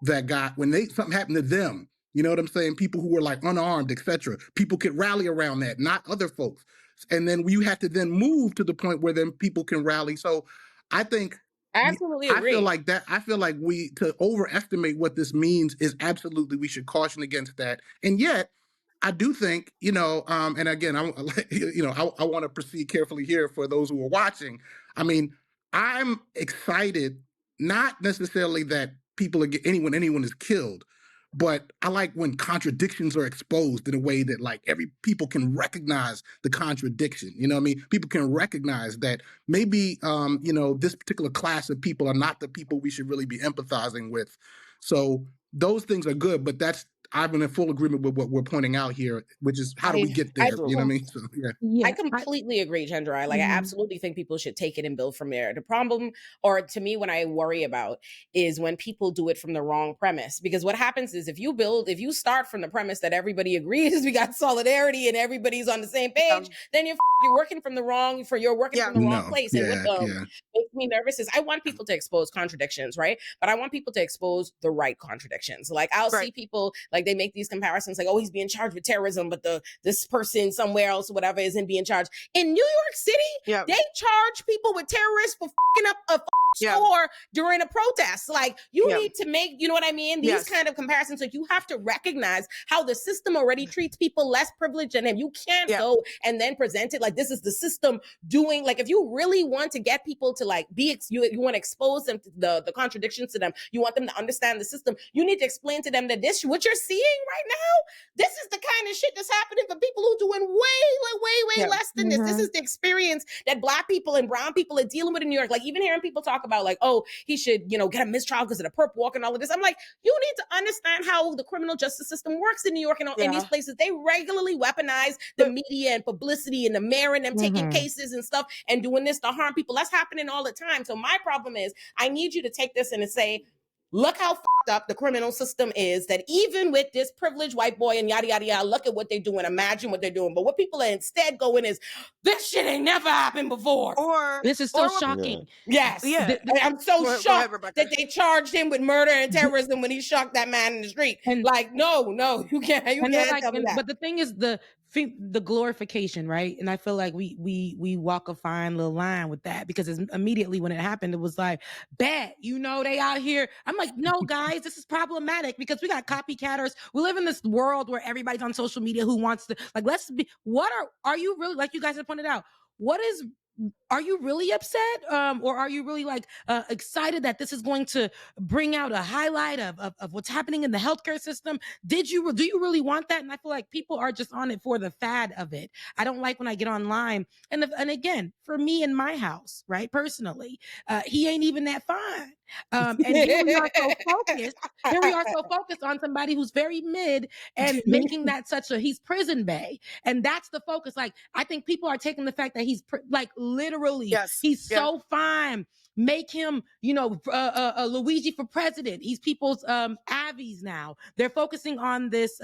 that got, when something happened to them, you know what I'm saying? People who were like unarmed, etc. People could rally around that, not other folks. And then you have to then move to the point where then people can rally. So I think I absolutely I agree. feel like to overestimate what this means is absolutely, we should caution against that. And yet, I do think, and again, I want to proceed carefully here for those who are watching. I mean, I'm excited, not necessarily that anyone is killed, but I like when contradictions are exposed in a way that like people can recognize the contradiction. You know what I mean? People can recognize that maybe, this particular class of people are not the people we should really be empathizing with. So those things are good, but I'm in full agreement with what we're pointing out here, which is how do we get there? You know what I mean? So, I completely agree, Chandra. I absolutely think people should take it and build from there. The problem, or to me, what I worry about is when people do it from the wrong premise. Because what happens is if you start from the premise that everybody agrees, we got solidarity and everybody's on the same page, then you're working from the wrong place. And what makes me nervous is I want people to expose contradictions, right? But I want people to expose the right contradictions. Like I'll see people like they make these comparisons like, oh, he's being charged with terrorism, but this person somewhere else or whatever isn't being charged. In New York City, they charge people with terrorists for fucking up a store during a protest. Like you need to make, you know what I mean? These kind of comparisons. Like you have to recognize how the system already treats people less privileged than him. You can't go and then present it like this is the system doing, like if you really want to get people to like you want to expose them to the contradictions to them, you want them to understand the system, you need to explain to them that what you're seeing right now, this is the kind of shit that's happening for people who are doing way less than this. This is the experience that Black people and brown people are dealing with in New York. Like even hearing people talk about like, oh, he should, get a mistrial because of the perp walk and all of this. I'm like, you need to understand how the criminal justice system works in New York and in these places. They regularly weaponize the media and publicity and the mayor and them taking cases and stuff and doing this to harm people. That's happening all the time. So my problem is I need you to take this and say, look how fucked up the criminal system is, that even with this privileged white boy and yada, yada, yada, look at what they're doing. Imagine what they're doing. But what people are instead going is, this shit ain't never happened before. Or this is so shocking. Yes. Yeah. I'm so shocked that they charged him with murder and terrorism when he shot that man in the street. And like, no, you can't tell me that. But the thing is the glorification, right? And I feel like we walk a fine little line with that because immediately when it happened, it was like, bad, they out here. I'm like, no, guys, this is problematic because we got copycatters. We live in this world where everybody's on social media who wants to, like, are you really, like you guys have pointed out, are you really upset? Or are you really excited that this is going to bring out a highlight of what's happening in the healthcare system? Do you really want that? And I feel like people are just on it for the fad of it. I don't like when I get online. And again, for me in my house, right, personally, he ain't even that fine. And here we are so focused on somebody who's very mid and making that he's prison bae. And that's the focus. Like, I think people are taking the fact that he's literally, he's so fine. Make him, Luigi for president. He's people's avies now. They're focusing on this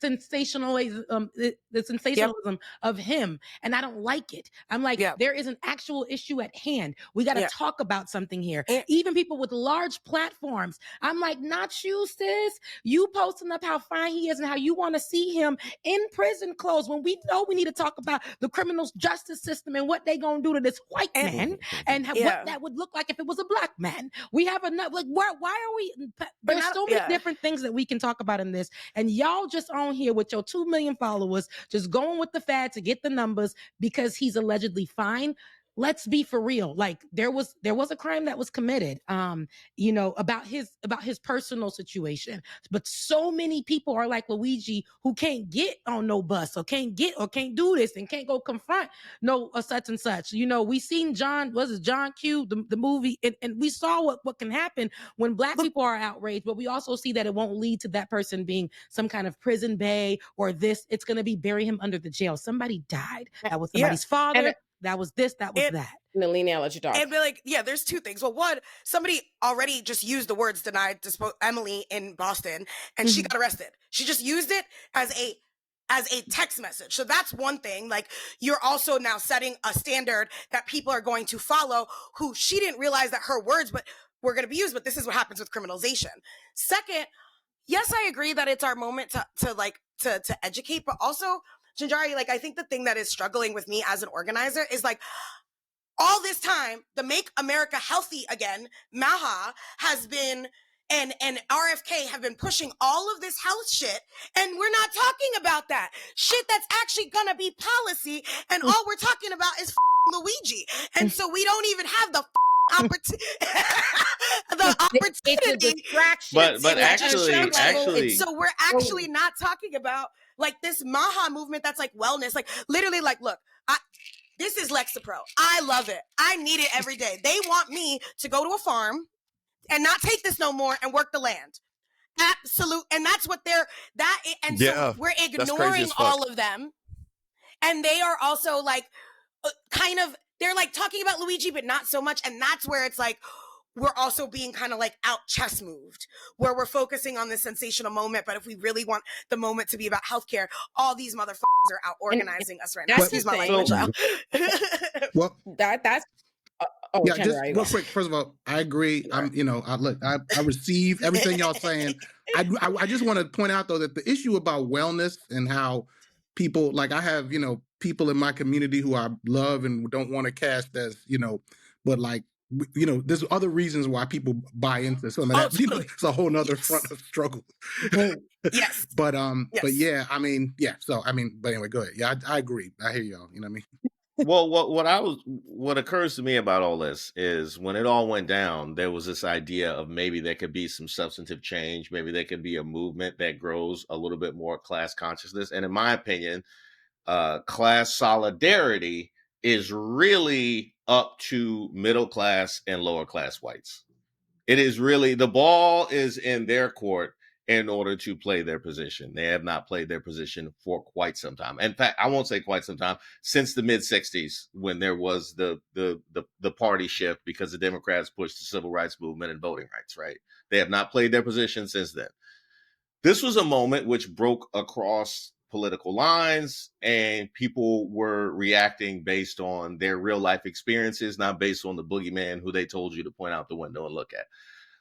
sensationalism, the sensationalism of him. And I don't like it. I'm like, there is an actual issue at hand. We got to talk about something here. Even people with large platforms. I'm like, not you, sis. You posting up how fine he is and how you want to see him in prison clothes when we know we need to talk about the criminal justice system and what they gonna do to this white man and what that would look like if it was a Black man. We have enough, like, why are we, there's so many different things that we can talk about in this. And y'all just on here with your 2 million followers, just going with the fad to get the numbers because he's allegedly fine. Let's be for real. Like there was a crime that was committed, about his personal situation. But so many people are like Luigi who can't get on no bus or can't do this and can't go confront no such and such. We seen John Q, the movie, and we saw what can happen when Black people are outraged, but we also see that it won't lead to that person being some kind of prison bae or this. It's going to be bury him under the jail. Somebody died. That was somebody's father. That was this, that was that. Nalini, I'll let you talk. And be like, there's two things. Well, one, somebody already just used the words denied Emily in Boston, and she got arrested. She just used it as a text message. So that's one thing. Like, you're also now setting a standard that people are going to follow who she didn't realize that her words were going to be used, but this is what happens with criminalization. Second, yes, I agree that it's our moment to educate, but also Janjari, like, I think the thing that is struggling with me as an organizer is like, all this time, the Make America Healthy Again, MAHA, has been, and RFK have been pushing all of this health shit, and we're not talking about that shit that's actually gonna be policy, and all we're talking about is Luigi, and so we don't even have the opportunity. But actually, so we're actually not talking about like this MAHA movement that's like wellness, like literally, like, look, this is Lexapro. I love it. I need it every day. They want me to go to a farm and not take this no more and work the land. Absolute. And that's what so we're ignoring all of them. And they are also like, kind of, they're like talking about Luigi, but not so much. And that's where it's like, we're also being kind of like out chess moved, where we're focusing on this sensational moment. But if we really want the moment to be about healthcare, all these motherfuckers are out organizing us right now. Excuse my language. Well, that's yeah, just real quick. First of all, I agree. I receive everything y'all saying. I just want to point out though that the issue about wellness and how people, like, I have, people in my community who I love and don't want to cast as, but like, there's other reasons why people buy into some of that. It's a whole nother front of struggle. Yes. But yeah, So but anyway, go ahead. Yeah, I agree. I hear y'all. You know what I mean? Well, what occurs to me about all this is when it all went down, there was this idea of maybe there could be some substantive change. Maybe there could be a movement that grows a little bit more class consciousness. And in my opinion, class solidarity is really up to middle class and lower class whites. It is really, the ball is in their court in order to play their position. They have not played their position for quite some time. In fact, I won't say quite some time, since the mid 60s, when there was the party shift because the Democrats pushed the civil rights movement and voting rights, right? They have not played their position since then. This was a moment which broke across political lines, and people were reacting based on their real life experiences, not based on the boogeyman who they told you to point out the window and look at.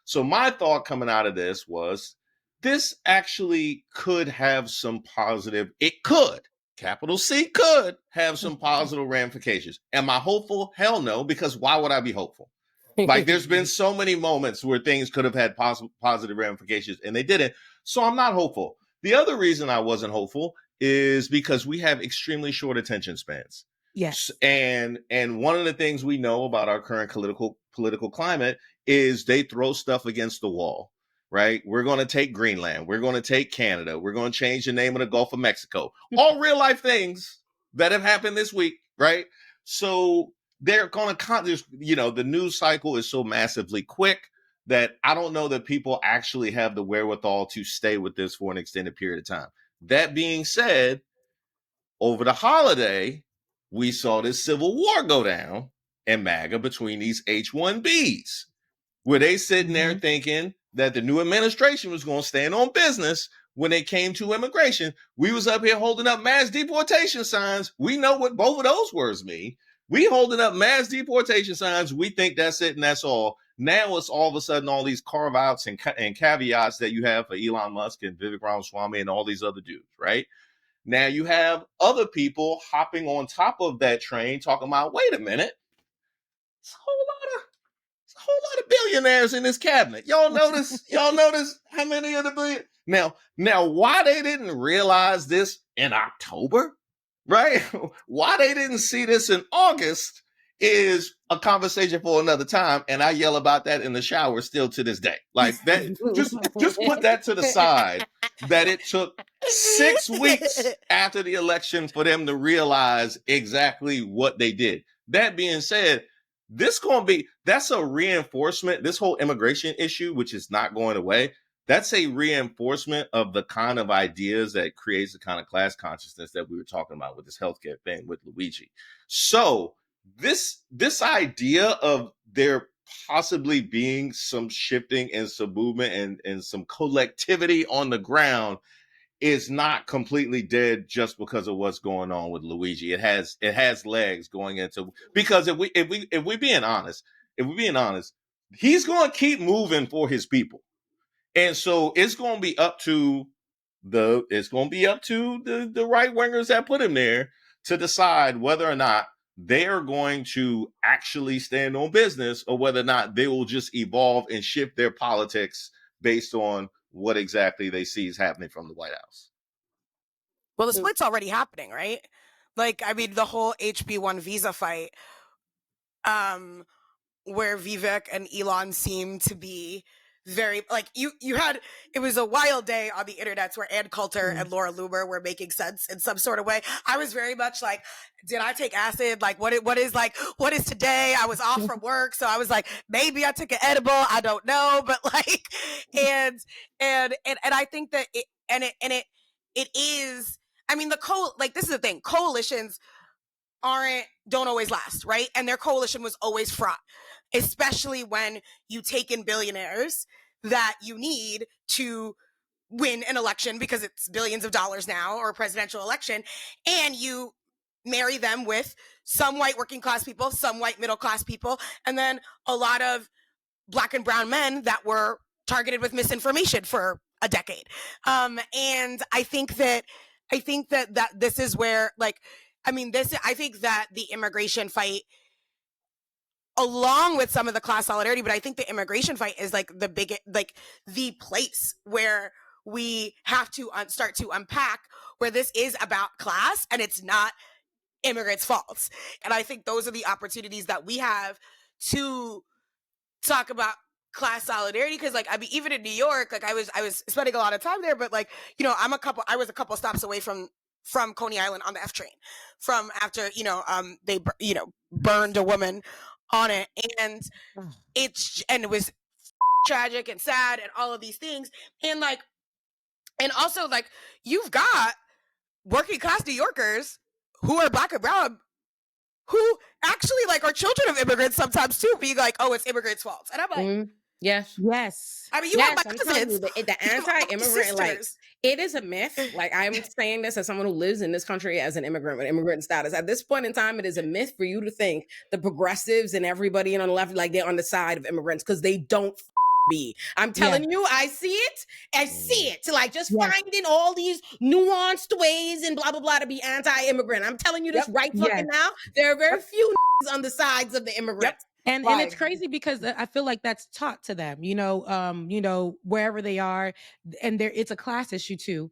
So my thought coming out of this was, this actually could have some positive, capital C, could have some positive ramifications. Am I hopeful? Hell no, because why would I be hopeful? Like, there's been so many moments where things could have had positive ramifications and they didn't. So I'm not hopeful. The other reason I wasn't hopeful is because we have extremely short attention spans. Yes. And one of the things we know about our current political climate is they throw stuff against the wall, right? We're going to take Greenland. We're going to take Canada. We're going to change the name of the Gulf of Mexico. All real life things that have happened this week, right? So they're going to, the news cycle is so massively quick that I don't know that people actually have the wherewithal to stay with this for an extended period of time. That being said, over the holiday, we saw this civil war go down in MAGA between these H-1Bs, where they sitting there thinking that the new administration was going to stand on business when it came to immigration. We was up here holding up mass deportation signs. We know what both of those words mean. We holding up mass deportation signs. We think that's it and that's all. Now it's all of a sudden all these carve-outs and caveats that you have for Elon Musk and Vivek Ramaswamy and all these other dudes, right? Now you have other people hopping on top of that train talking about, wait a minute, it's a whole lot of billionaires in this cabinet. Y'all notice how many of the billion? Now why they didn't realize this in October, right? Why they didn't see this in August is a conversation for another time, and I yell about that in the shower still to this day. Like that, just put that to the side. That it took 6 weeks after the election for them to realize exactly what they did. That being said, that's a reinforcement. This whole immigration issue, which is not going away, that's a reinforcement of the kind of ideas that creates the kind of class consciousness that we were talking about with this healthcare thing with Luigi. So this idea of there possibly being some shifting and some movement and some collectivity on the ground is not completely dead just because of what's going on with Luigi. It has legs going into, because if we being honest, he's going to keep moving for his people. And so it's going to be up to it's going to be up to the right wingers that put him there to decide whether or not they are going to actually stand on business or whether or not they will just evolve and shift their politics based on what exactly they see is happening from the White House. Well, the split's already happening, right? Like, I mean, the whole HB1 visa fight, where Vivek and Elon seem to be very, like, you had, it was a wild day on the internet where Ann Coulter and Laura Loomer were making sense in some sort of way. I was very much like, did I take acid? Like, what is today? I was off from work, so I was like, maybe I took an edible. I don't know, but like, and I think that it is. I mean, this is the thing. Coalitions don't always last, right? And their coalition was always fraught, especially when you take in billionaires that you need to win an election because it's billions of dollars now, or a presidential election, and you marry them with some white working class people, some white middle class people, and then a lot of Black and brown men that were targeted with misinformation for a decade. And I think that this is where, like, I think that the immigration fight, along with some of the class solidarity, but I think the immigration fight is like the place where we have to start to unpack where this is about class and it's not immigrants' faults. And I think those are the opportunities that we have to talk about class solidarity, because like, I mean, even in New York, like I was spending a lot of time there, but like, you know, I was a couple stops away from Coney Island on the F train from after, they, burned a woman on it. And it was tragic and sad and all of these things. And like, and also like, you've got working class New Yorkers who are Black and brown who actually like are children of immigrants sometimes too, being like, oh, it's immigrants' fault. And I'm like, yes. I mean, you have my cousins. The anti-immigrant, like, it is a myth. Like, I'm saying this as someone who lives in this country as an immigrant with immigrant status. At this point in time, it is a myth for you to think the progressives and everybody on the left, like, they're on the side of immigrants, because they don't be. I'm telling you, I see it. Like, just finding all these nuanced ways and blah, blah, blah to be anti-immigrant. I'm telling you this right fucking now. There are very few on the sides of the immigrants. And it's crazy because I feel like that's taught to them, wherever they are, and it's a class issue too.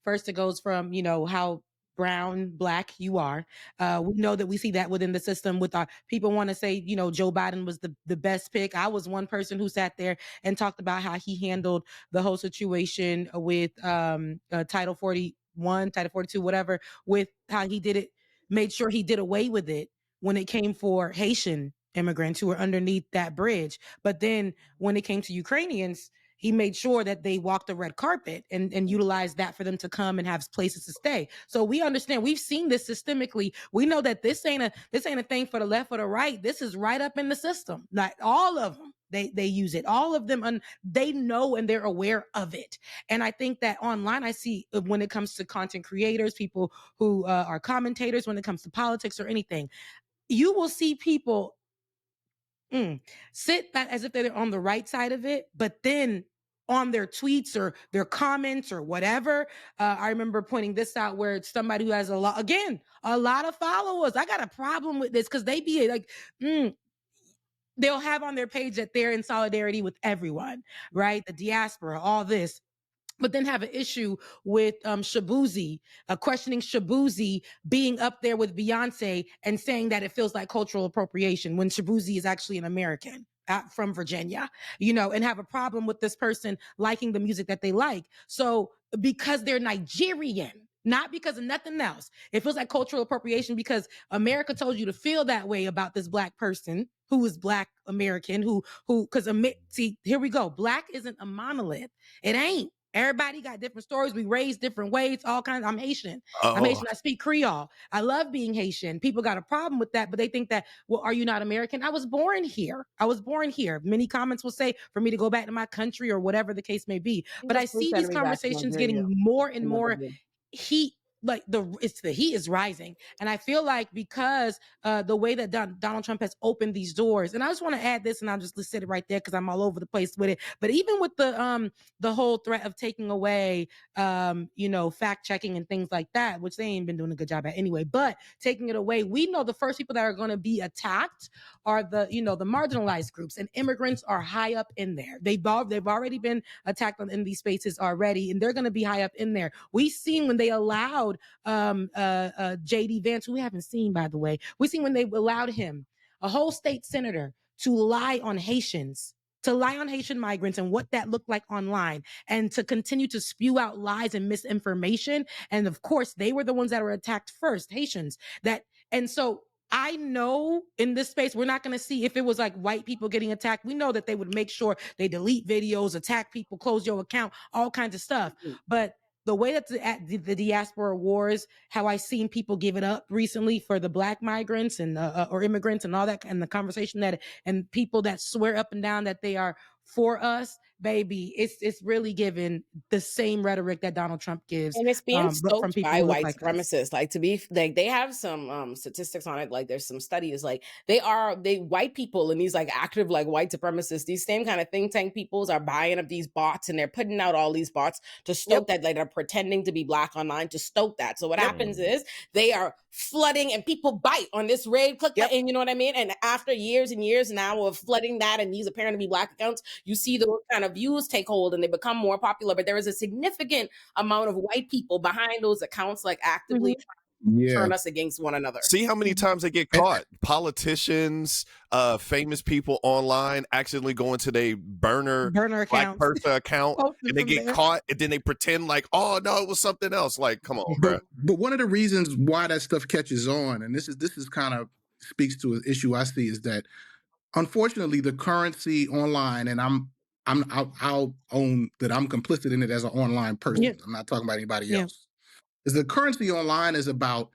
First it goes from, how brown, Black you are. We know that we see that within the system with our people want to say, Joe Biden was the best pick. I was one person who sat there and talked about how he handled the whole situation with Title 41, Title 42, whatever, with how he did it, made sure he did away with it when it came for Haitian immigrants who were underneath that bridge. But then when it came to Ukrainians, he made sure that they walked the red carpet and utilized that for them to come and have places to stay. So we understand, we've seen this systemically. We know that this ain't a thing for the left or the right. This is right up in the system. Like, all of them, they use it. All of them, they know and they're aware of it. And I think that online, I see when it comes to content creators, people who are commentators, when it comes to politics or anything, you will see people sit back as if they're on the right side of it, but then on their tweets or their comments or whatever, I remember pointing this out where it's somebody who has a lot of followers. I got a problem with this because they be like, they'll have on their page that they're in solidarity with everyone, right? The diaspora, all this. But then have an issue with Shabuzi, questioning Shabuzi being up there with Beyonce and saying that it feels like cultural appropriation when Shabuzi is actually an American from Virginia, and have a problem with this person liking the music that they like. So because they're Nigerian, not because of nothing else, it feels like cultural appropriation because America told you to feel that way about this Black person who is Black American, see, here we go. Black isn't a monolith. It ain't. Everybody got different stories. We raised different ways, all kinds. I'm Haitian. I'm Haitian. I speak Creole. I love being Haitian. People got a problem with that, but they think that, well, are you not American? I was born here. Many comments will say for me to go back to my country or whatever the case may be. But I see these conversations getting more and more heat like the heat is rising. And I feel like because the way that Donald Trump has opened these doors, and I just want to add this, and I'll just sit it right there because I'm all over the place with it. But even with the whole threat of taking away fact checking and things like that, which they ain't been doing a good job at anyway, but taking it away, we know the first people that are going to be attacked are the marginalized groups, and immigrants are high up in there. They've already been attacked in these spaces already, and they're going to be high up in there. We seen when they allowed JD Vance, who we haven't seen, by the way, we seen when they allowed him, a whole state senator, to lie on Haitians, to lie on Haitian migrants and what that looked like online, and to continue to spew out lies and misinformation. And of course, they were the ones that were attacked first, Haitians. And so I know in this space, we're not going to see if it was like white people getting attacked. We know that they would make sure they delete videos, attack people, close your account, all kinds of stuff. But the way that the diaspora wars, how I seen people give it up recently for the Black migrants and or immigrants and all that, and the conversation and people that swear up and down that they are for us, baby, it's really given the same rhetoric that Donald Trump gives, and it's being but from stoked people by who look white like supremacists. Like, to be like, they have some statistics on it. Like, there's some studies. Like, white people and these like active like white supremacists, these same kind of think tank peoples are buying up these bots, and they're putting out all these bots to stoke that. Like, they're pretending to be Black online to stoke that. So what happens is they are flooding, and people bite on this red click button. You know what I mean? And after years and years now of flooding that, and these appearing to be Black accounts, you see those kind of views take hold and they become more popular. But there is a significant amount of white people behind those accounts, like actively trying to turn us against one another. See how many times they get caught. Politicians, famous people online accidentally go into their burner Black person account and they get caught, and then they pretend like, oh no, it was something else. Like, come on, bro. But one of the reasons why that stuff catches on, and this is kind of speaks to an issue I see, is that unfortunately the currency online, and I'll own that I'm complicit in it as an online person. I'm not talking about anybody else. Is the currency online is about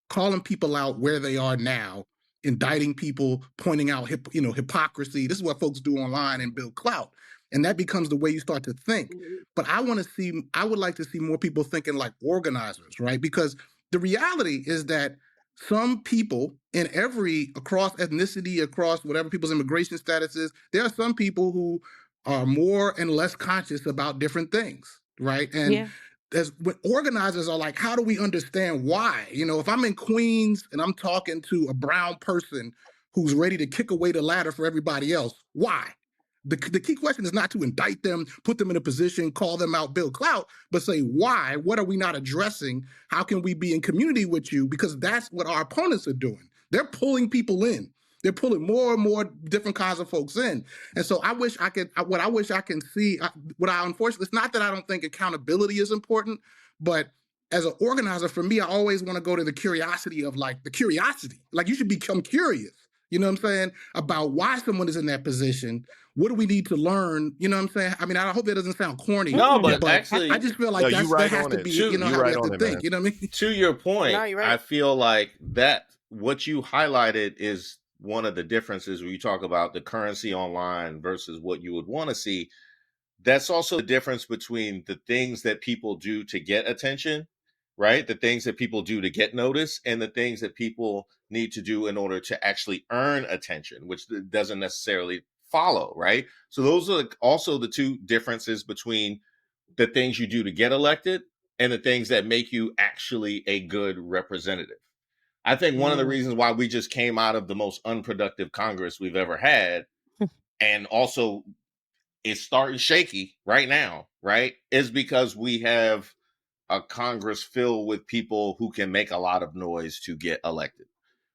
calling people out where they are now, indicting people, pointing out hypocrisy. This is what folks do online and build clout. And that becomes the way you start to think. But I would like to see more people thinking like organizers, right? Because the reality is that some people across ethnicity, across whatever people's immigration status is, there are some people who are more and less conscious about different things, right? And when organizers are like, how do we understand why? If I'm in Queens and I'm talking to a brown person who's ready to kick away the ladder for everybody else, why? The key question is not to indict them, put them in a position, call them out, build clout, but say, why? What are we not addressing? How can we be in community with you? Because that's what our opponents are doing. They're pulling people in. They're pulling more and more different kinds of folks in. And so unfortunately, it's not that I don't think accountability is important, but as an organizer, for me, I always want to go to the curiosity of the curiosity. Like, you should become curious. You know what I'm saying? About why someone is in that position. What do we need to learn? You know what I'm saying? I mean, I hope that doesn't sound corny. No, but actually, I just feel like that has to be, how we have to think. You know what I mean? To your point, No, you're right. I feel like that what you highlighted is one of the differences when you talk about the currency online versus what you would want to see. That's also the difference between the things that people do to get attention, right? The things that people do to get notice, and the things that people need to do in order to actually earn attention, which doesn't necessarily follow, right? So those are also the two differences between the things you do to get elected and the things that make you actually a good representative. I think one of the reasons why we just came out of the most unproductive Congress we've ever had, and also it's starting shaky right now, right, is because we have a Congress filled with people who can make a lot of noise to get elected,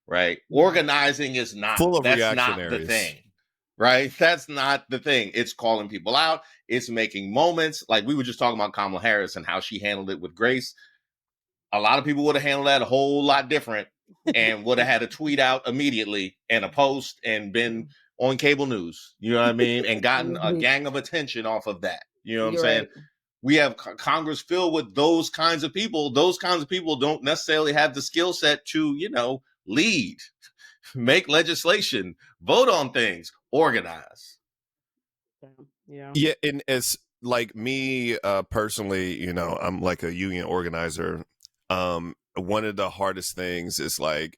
right? Organizing is not, that's not the thing, right? That's not the thing. It's calling people out. It's making moments. Like, we were just talking about Kamala Harris and how she handled it with grace. A lot of people would have handled that a whole lot different and would have had a tweet out immediately and a post and been on cable news, you know what I mean? And gotten a gang of attention off of that. You know what I'm saying? We have Congress filled with those kinds of people. Those kinds of people don't necessarily have the skill set to, lead, make legislation, vote on things, organize. Yeah, and as like me personally, I'm like a union organizer. one of the hardest things is like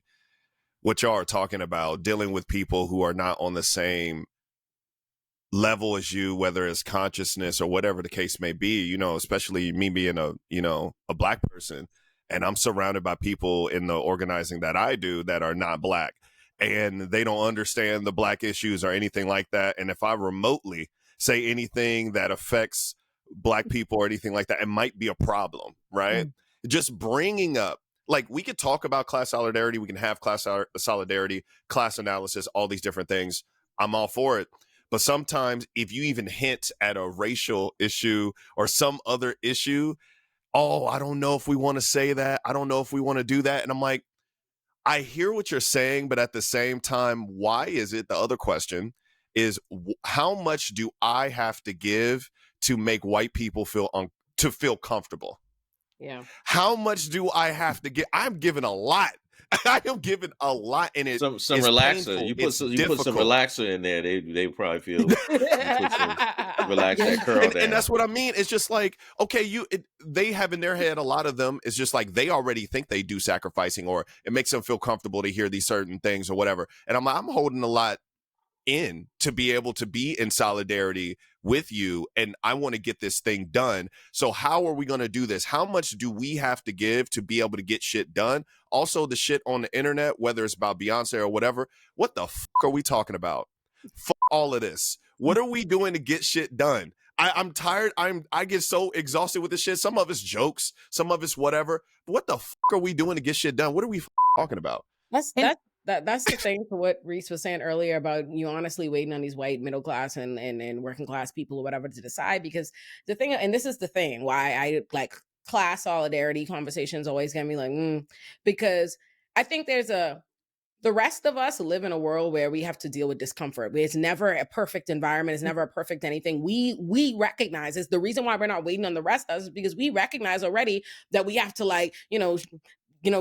what y'all are talking about, dealing with people who are not on the same level as you, whether it's consciousness or whatever the case may be, you know, especially me being a Black person. And I'm surrounded by people in the organizing that I do that are not Black, and they don't understand the Black issues or anything like that. And if I remotely say anything that affects Black people or anything like that, it might be a problem, right? Just bringing up, like, we could talk about class solidarity. We can have class solidarity, class analysis, all these different things. I'm all for it. But sometimes if you even hint at a racial issue or some other issue, oh, I don't know if we want to say that. I don't know if we want to do that. And I'm like, I hear what you're saying, but at the same time, why is it? The other question is, how much do I have to give to make white people feel comfortable? Yeah. How much do I have to get? I'm giving a lot. I am giving a lot, and it some it's relaxer. painful. You put It's some difficult. relaxer in there. They probably feel you put some relax that curl down. And that's what I mean. It's just like, okay, they have in their head, a lot of them, it's just like they already think they do sacrificing, or it makes them feel comfortable to hear these certain things or whatever. And I'm holding a lot in to be able to be in solidarity with you, and I want to get this thing done. So how are we going to do this? How much do we have to give to be able to get shit done? Also, the shit on the internet, whether it's about Beyonce or whatever, what the fuck are we talking about? Fuck all of this. What are we doing to get shit done? I'm tired. I get so exhausted with this shit. Some of it's jokes, some of it's whatever. But what the fuck are we doing to get shit done? What are we talking about? That's the thing for what Reese was saying earlier about you honestly waiting on these white middle class and working class people or whatever to decide. Because the thing, and this is the thing why I like class solidarity conversations always get me like, because I think the rest of us live in a world where we have to deal with discomfort. It's never a perfect environment. It's never a perfect anything. We recognize it's the reason why we're not waiting on the rest of us, because we recognize already that we have to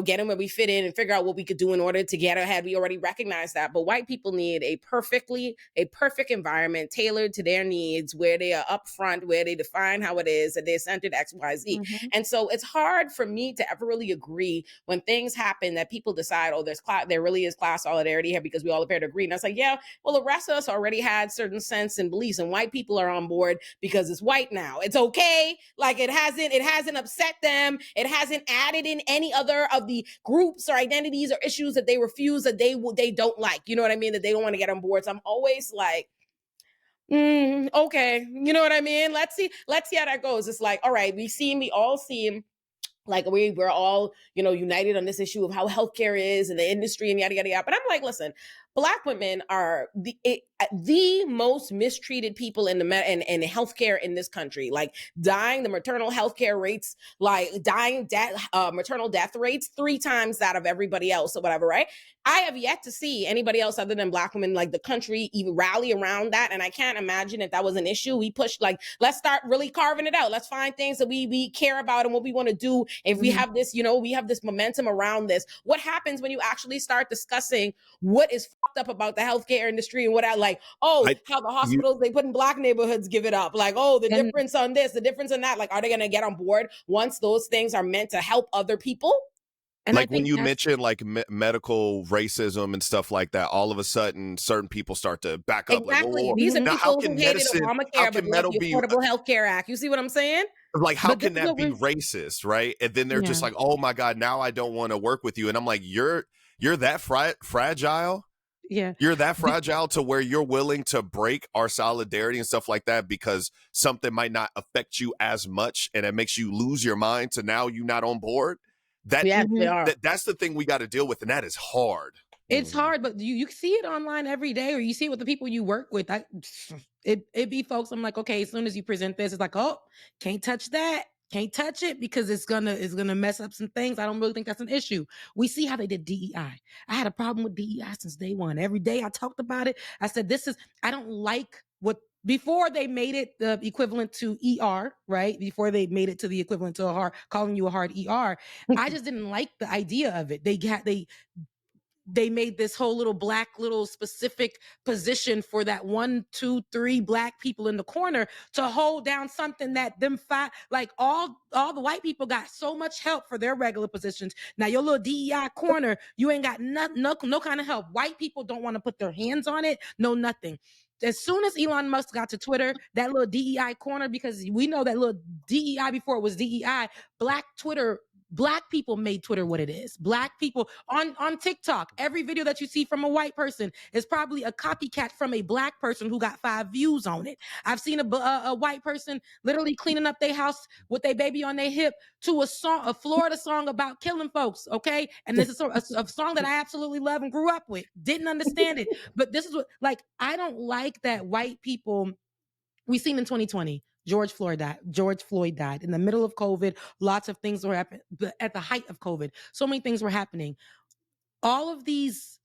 get in where we fit in and figure out what we could do in order to get ahead. We already recognize that. But white people need a perfect environment tailored to their needs, where they are upfront, where they define how it is, that they're centered X, Y, Z. Mm-hmm. And so it's hard for me to ever really agree when things happen that people decide, oh, there really is class solidarity here because we all appear to agree. And I was like, yeah, well, the rest of us already had certain sense and beliefs, and white people are on board because it's white now. It's okay. Like it hasn't upset them. It hasn't added in any other of the groups or identities or issues that they refuse, that they don't like, you know what I mean, that they don't want to get on board. So I'm always like, okay, you know what I mean? Let's see how that goes. It's like, all right, we all see like we're all, united on this issue of how healthcare is and the industry and yada, yada, yada. But I'm like, listen, Black women are the most mistreated people in the healthcare in this country. Like the maternal healthcare rates, like maternal death rates 3 times that of everybody else or whatever, right? I have yet to see anybody else other than Black women, like the country, even rally around that. And I can't imagine if that was an issue. We push, like, let's start really carving it out. Let's find things that we care about and what we want to do. If we have this, we have this momentum around this. What happens when you actually start discussing what is fucked up about the healthcare industry and how the hospitals they put in Black neighborhoods give it up? Like, oh, the difference on this, the difference on that. Like, are they going to get on board once those things are meant to help other people? And like when you mention like medical racism and stuff like that, all of a sudden certain people start to back up. Exactly. Like, These are people who hated Obamacare but love the Affordable Health Care Act. You see what I'm saying? Like, how can that be racist, right? And then they're just like, oh my God, now I don't want to work with you. And I'm like, you're that fragile? Yeah. You're that fragile to where you're willing to break our solidarity and stuff like that because something might not affect you as much and it makes you lose your mind to now you're not on board? That's the thing we got to deal with, and that is hard. It's hard, but you see it online every day, or you see it with the people you work with. It be folks, I'm like, okay, as soon as you present this, it's like, oh, can't touch that. Can't touch it because it's gonna mess up some things. I don't really think that's an issue. We see how they did DEI. I had a problem with DEI since day one. Every day I talked about it. I said, I don't like what, before they made it the equivalent to ER, right? Before they made it to the equivalent to calling you a hard ER, I just didn't like the idea of it. they made this whole little specific position for that 1, 2, 3 black people in the corner to hold down something that them five, like all the white people got so much help for their regular positions. Now your little DEI corner, you ain't got no kind of help. White people don't want to put their hands on it. No, nothing. As soon as Elon Musk got to Twitter, that little DEI corner, because we know that little DEI before it was DEI, Black people made Twitter what it is. Black people on TikTok, every video that you see from a white person is probably a copycat from a black person who got 5 views on it. I've seen a white person literally cleaning up their house with their baby on their hip to a Florida song about killing folks, okay? And this is a song that I absolutely love and grew up with. Didn't understand it. But this is what, like, I don't like that white people, we seen in 2020, George Floyd died in the middle of COVID. Lots of things were happening at the height of COVID. So many things were happening. All of these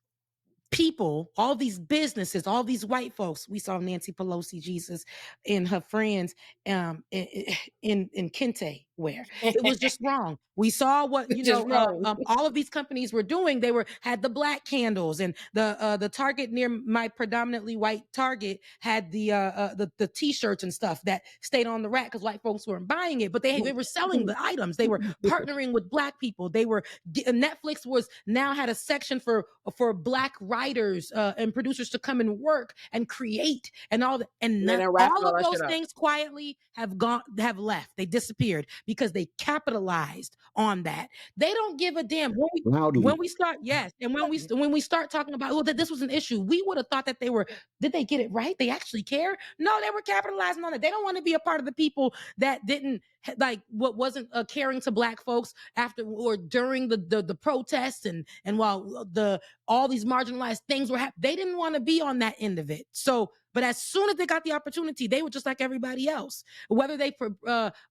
people, all these businesses, all these white folks, we saw Nancy Pelosi, Jesus, and her friends in Kente wear. It was just wrong. We saw what, all of these companies were doing. They had the black candles, and the Target near my predominantly white Target had the T-shirts and stuff that stayed on the rack because white folks weren't buying it, but they were selling the items. They were partnering with black people. Netflix now had a section for black writers and producers to come and work and create and all that. And all of those things quietly have left. They disappeared because they capitalized on that. They don't give a damn. When we start talking about that this was an issue, we would have thought that did they get it right? They actually care? No, they were capitalizing on it. They don't want to be a part of the people that didn't, like, what wasn't caring to black folks after or during the protests and while all these marginalized things were happening. They didn't want to be on that end of it. So, but as soon as they got the opportunity, they were just like everybody else. Whether they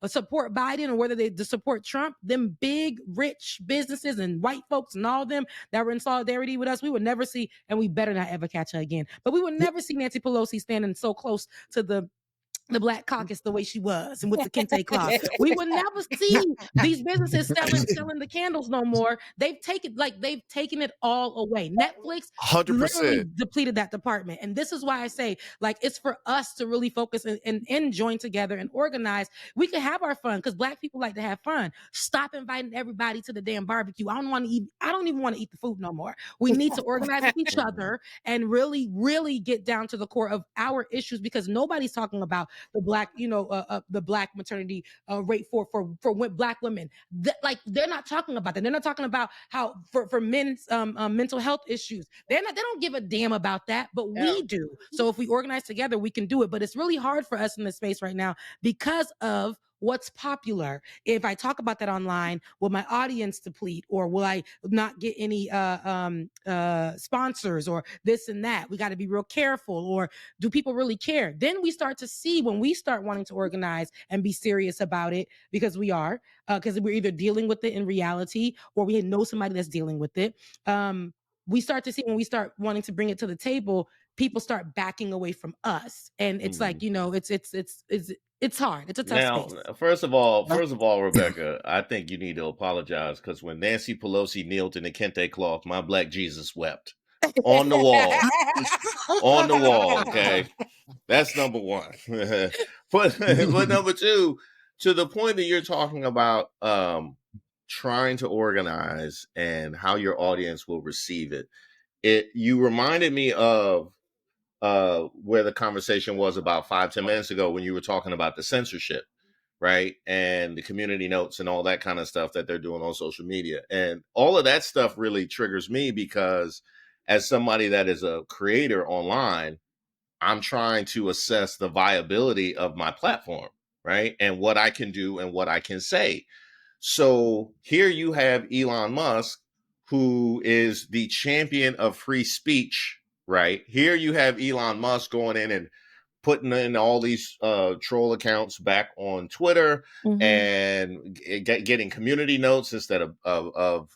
support Biden or whether they support Trump, them big, rich businesses and white folks and all of them that were in solidarity with us, we would never see, and we better not ever catch her again, but we would never see Nancy Pelosi standing so close to the Black Caucus the way she was and with the kente cloth. We would never see these businesses selling the candles no more. They've taken it all away. Netflix 100% literally depleted that department. And this is why I say, like, it's for us to really focus and join together and organize. We can have our fun because black people like to have fun. Stop inviting everybody to the damn barbecue. I don't even want to eat the food no more. We need to organize with each other and really, really get down to the core of our issues, because nobody's talking about the black, the black maternity rate for black women. They're not talking about that. They're not talking about how for men's mental health issues. They don't give a damn about that, but we do. So if we organize together, we can do it. But it's really hard for us in this space right now because of what's popular. If I talk about that online, will my audience deplete, or will I not get any sponsors or this and that? We got to be real careful. Or do people really care? Then we start to see, when we start wanting to organize and be serious about it, because we are, because we're either dealing with it in reality or we know somebody that's dealing with it. We start to see, when we start wanting to bring it to the table, people start backing away from us, and it's like, it's hard. It's a tough space. First of all, Rebecca, I think you need to apologize, because when Nancy Pelosi kneeled in the kente cloth, my black Jesus wept on the wall. On the wall, okay? That's number one. But number two, to the point that you're talking about trying to organize and how your audience will receive it, you reminded me of where the conversation was about 5-10 minutes ago when you were talking about the censorship, right? And the community notes and all that kind of stuff that they're doing on social media. And all of that stuff really triggers me, because as somebody that is a creator online, I'm trying to assess the viability of my platform, right? And what I can do and what I can say. So here you have Elon Musk, who is the champion of free speech, right? Here you have Elon Musk going in and putting in all these troll accounts back on Twitter, and getting community notes instead of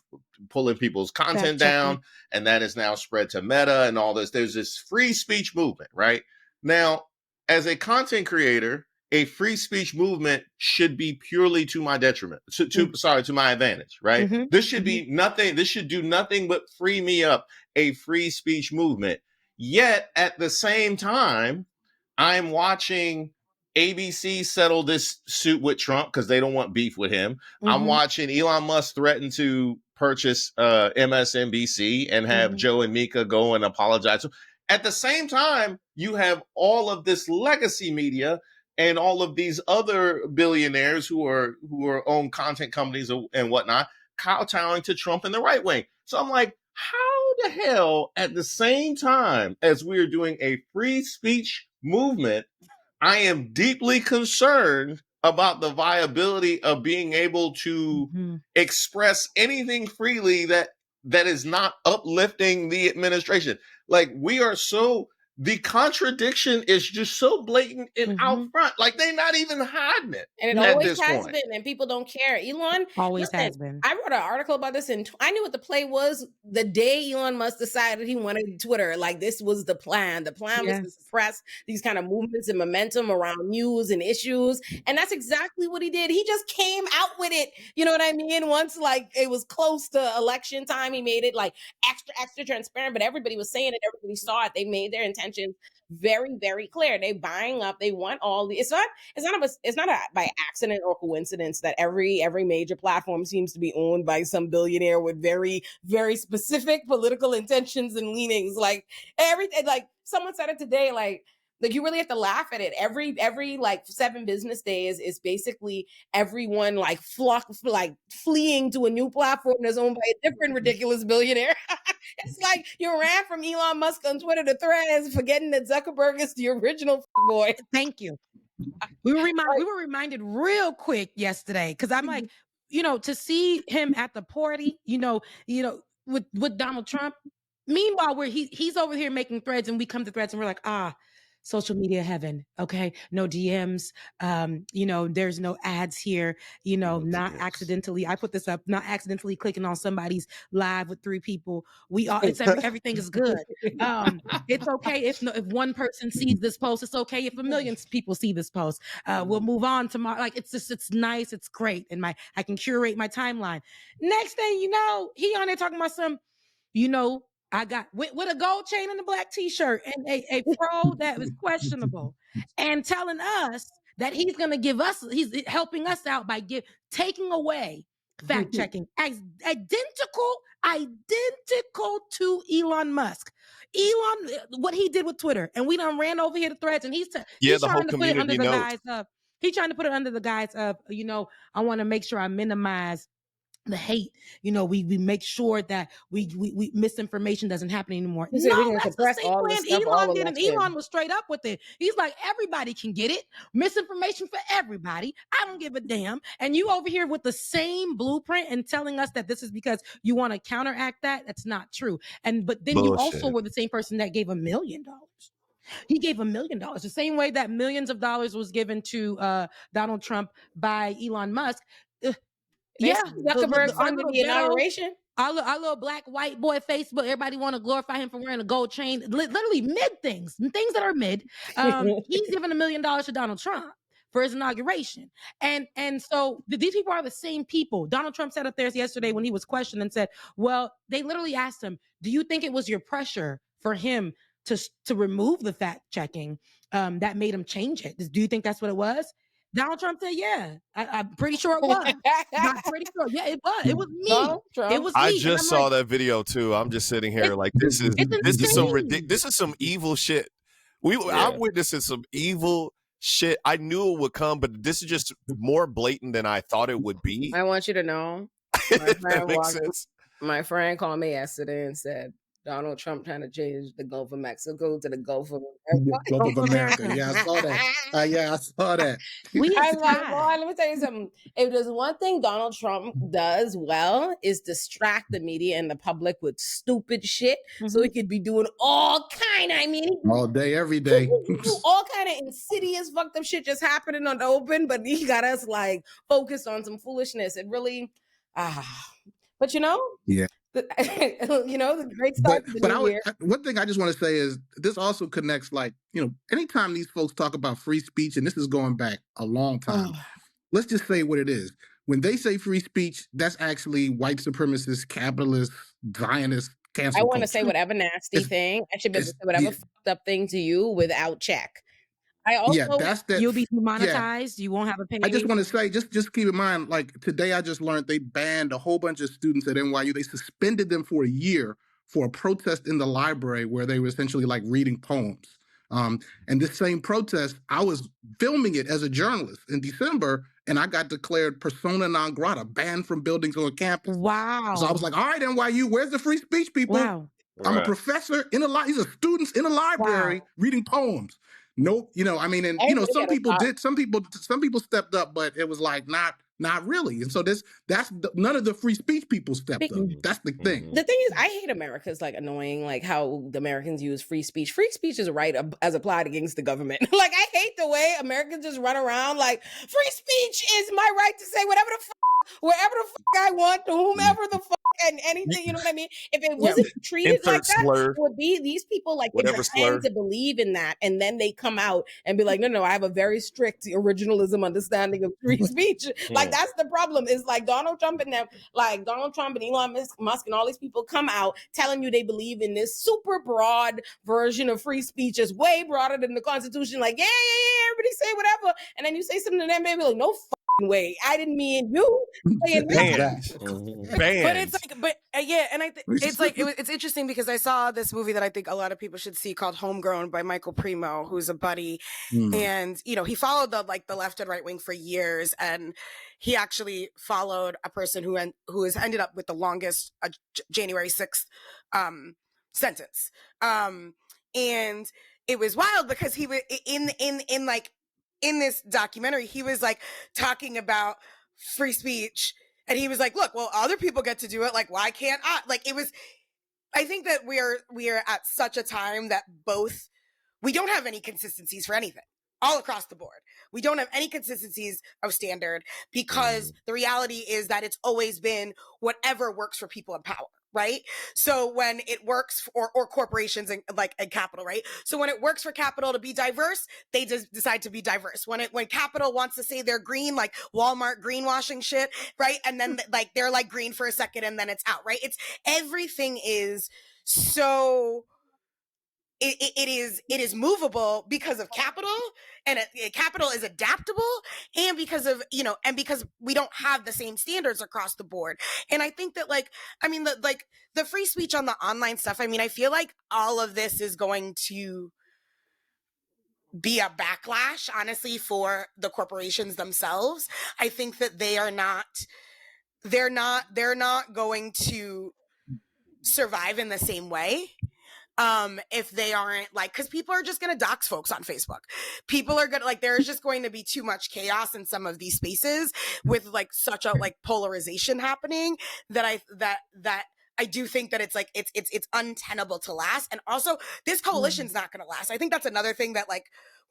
pulling people's content down. And that is now spread to Meta and all this. There's this free speech movement, right? Now, as a content creator, a free speech movement should be purely to my detriment, to my advantage, right? This should be nothing. This should do nothing but free me up, a free speech movement. Yet at the same time, I'm watching ABC settle this suit with Trump because they don't want beef with him. I'm watching Elon Musk threaten to purchase MSNBC and have Joe and Mika go and apologize. At the same time, you have all of this legacy media and all of these other billionaires who own content companies and whatnot, kowtowing to Trump and the right wing. So I'm like, how the hell, at the same time as we're doing a free speech movement, I am deeply concerned about the viability of being able to express anything freely that is not uplifting the administration. Like, the contradiction is just so blatant and out front. Like, they're not even hiding it. And it always has been, and people don't care. Elon always has been. I wrote an article about this, and I knew what the play was the day Elon Musk decided he wanted Twitter. Like, this was the plan. The plan was to suppress these kind of movements and momentum around news and issues. And that's exactly what he did. He just came out with it. You know what I mean? Once, like, it was close to election time, he made it, like, extra transparent. But everybody was saying it. Everybody saw it. They made their intentions very, very clear. They buying up. They want all the. It's not by accident or coincidence that every major platform seems to be owned by some billionaire with very, very specific political intentions and leanings. Like, everything. Like, someone said it today. Like you really have to laugh at it. Every like 7 business days is basically everyone like fleeing to a new platform that's owned by a different ridiculous billionaire. It's like you ran from Elon Musk on Twitter to Threads, forgetting that Zuckerberg is the original boy. Thank you. We were reminded real quick yesterday, because I'm like, to see him at the party, with Donald Trump. Meanwhile, he's over here making threads, and we come to Threads and we're like, social media heaven. Okay. No DMs. There's no ads here, not accidentally. I put this up, not accidentally clicking on somebody's live with 3 people. Everything is good. It's okay if one person sees this post. It's okay if 1 million people see this post. We'll move on tomorrow. Like, it's nice. It's great. And I can curate my timeline. Next thing you know, he on there talking about some, I got with a gold chain and a black t-shirt and a pro that was questionable, and telling us that he's helping us out by taking away fact checking, identical to Elon Musk. What he did with Twitter, and we done ran over here to Threads, and he's trying to put it under the guise of, I want to make sure I minimize the hate. We make sure that we misinformation doesn't happen anymore. That's the same plan Elon did, and Elon was straight up with it. He's like, everybody can get it. Misinformation for everybody. I don't give a damn. And you over here with the same blueprint and telling us that this is because you want to counteract that. That's not true. But then you also were the same person that gave $1 million. He gave $1 million, the same way that millions of dollars was given to Donald Trump by Elon Musk. Zuckerberg funded the inauguration. Our little black white boy Facebook, everybody want to glorify him for wearing a gold chain. Literally mid things that are mid. He's giving $1 million to Donald Trump for his inauguration. And so these people are the same people. Donald Trump sat up there yesterday when he was questioned and said, well, they literally asked him, do you think it was your pressure for him to remove the fact checking that made him change it? Do you think that's what it was? Donald Trump said, yeah, I'm pretty sure it was. I'm pretty sure. Yeah, it was. It was me. It was me. I just saw that video too. I'm just sitting here like, this is some evil shit. I'm witnessing some evil shit. I knew it would come, but this is just more blatant than I thought it would be. I want you to know. My friend called me yesterday and said, Donald Trump trying to change the Gulf of Mexico to the Gulf of America. Gulf of America. Yeah, I saw that. I saw that. Let me tell you something. If there's one thing Donald Trump does well, is distract the media and the public with stupid shit. So he could be doing all day, every day. All kind of insidious, fucked up shit just happening on the open, but he got us like focused on some foolishness. It really, but The great start to the new year. One thing I just want to say is this also connects, like, anytime these folks talk about free speech, and this is going back a long time, let's just say what it is. When they say free speech, that's actually white supremacist, capitalist, Zionist, cancel I want culture. to say whatever nasty thing. I should be able to say whatever fucked up thing to you without check. I also you'll be demonetized. You won't have a page. I just want to say, just keep in mind, like today I just learned they banned a whole bunch of students at NYU. They suspended them for a year for a protest in the library where they were essentially like reading poems. And this same protest, I was filming it as a journalist in December, and I got declared persona non grata, banned from buildings on campus. Wow. So I was like, all right, NYU, where's the free speech, people? Wow. I'm a professor in these are students in a library reading poems. Nope, and some people did, some people stepped up, but it was like not really. And so none of the free speech people stepped up. That's the thing. The thing is, I hate America's like annoying, like how the Americans use free speech. Free speech is right as applied against the government. Like I hate the way Americans just run around like free speech is my right to say whatever the wherever the I want to whomever the and anything, you know what I mean? If it wasn't treated like that, it would be these people like they pretend to believe in that, and then they come out and be like, no, I have a very strict originalism understanding of free speech. Like that's the problem. Is like Donald Trump and Elon Musk and all these people come out telling you they believe in this super broad version of free speech, is way broader than the Constitution. Like, yeah, everybody say whatever, and then you say something to them, they be like, no way, I didn't mean you. Banned. But it's like, and I think it's like it's interesting because I saw this movie that I think a lot of people should see called Homegrown by Michael Primo, who's a buddy, and he followed the left and right wing for years, and he actually followed a person who has ended up with the longest January 6th sentence, and it was wild because he was in this documentary, he was like talking about free speech, and he was like, look, well, other people get to do it, like why can't I? Like I think that we are at such a time that we don't have any consistencies for anything all across the board. We don't have any consistencies of standard because the reality is that it's always been whatever works for people in power. Right. So when it works or corporations and capital, right. So when it works for capital to be diverse, they just decide to be diverse. When capital wants to say they're green, like Walmart greenwashing shit, right. And then they're like green for a second and then it's out, right. It's everything is so it is movable because of capital, and capital is adaptable, and because of because we don't have the same standards across the board. And I think that the free speech on the online stuff, I feel like all of this is going to be a backlash, honestly, for the corporations themselves. I think that they're not going to survive in the same way. If they aren't because people are just going to dox folks on Facebook. People are going to there's just going to be too much chaos in some of these spaces with such a polarization happening that I do think that it's untenable to last. And also this coalition's not going to last. I think that's another thing that when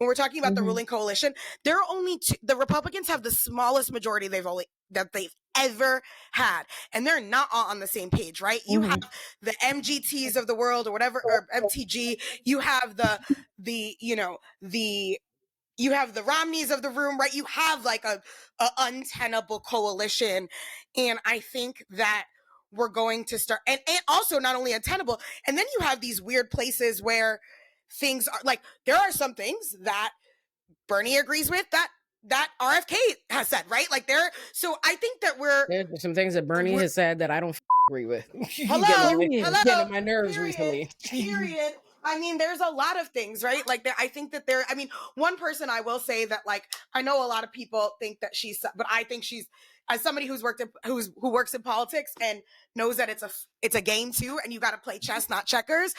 we're talking about the ruling coalition, there are only the Republicans have the smallest majority they've ever had, and they're not all on the same page, right? You have the MGTs of the world or whatever, or MTG. You have you have the Romneys of the room, right? You have a untenable coalition, and I think that we're going to start, and also not only untenable, and then you have these weird places where things are there are some things that Bernie agrees with that RFK has said, right? So I think that there's some things that Bernie has said that I don't agree with. Hello, getting on my nerves recently. Period. There's a lot of things, right? I think that one person I will say that I know a lot of people think that but I think she's, as somebody who works in politics and knows that it's a game too, and you got to play chess, not checkers.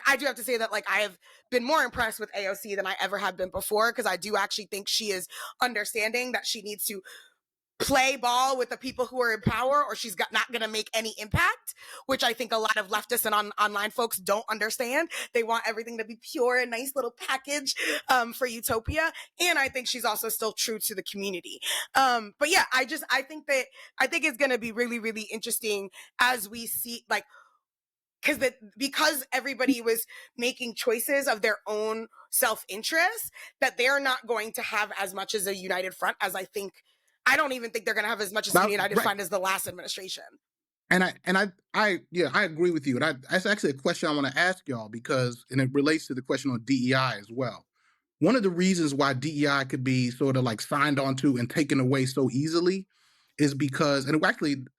I do have to say that I have been more impressed with AOC than I ever have been before, because I do actually think she is understanding that she needs to play ball with the people who are in power, or she's not going to make any impact, which I think a lot of leftists and online folks don't understand. They want everything to be pure and nice little package for utopia. And I think she's also still true to the community. But yeah, I think it's going to be really, really interesting as we see, like, because everybody was making choices of their own self-interest, that they're not going to have as much as a united front as I don't even think they're going to have as much as a united front as the last administration. And I agree with you. And that's actually a question I want to ask y'all and it relates to the question on DEI as well. One of the reasons why DEI could be sort of like signed onto and taken away so easily is because, and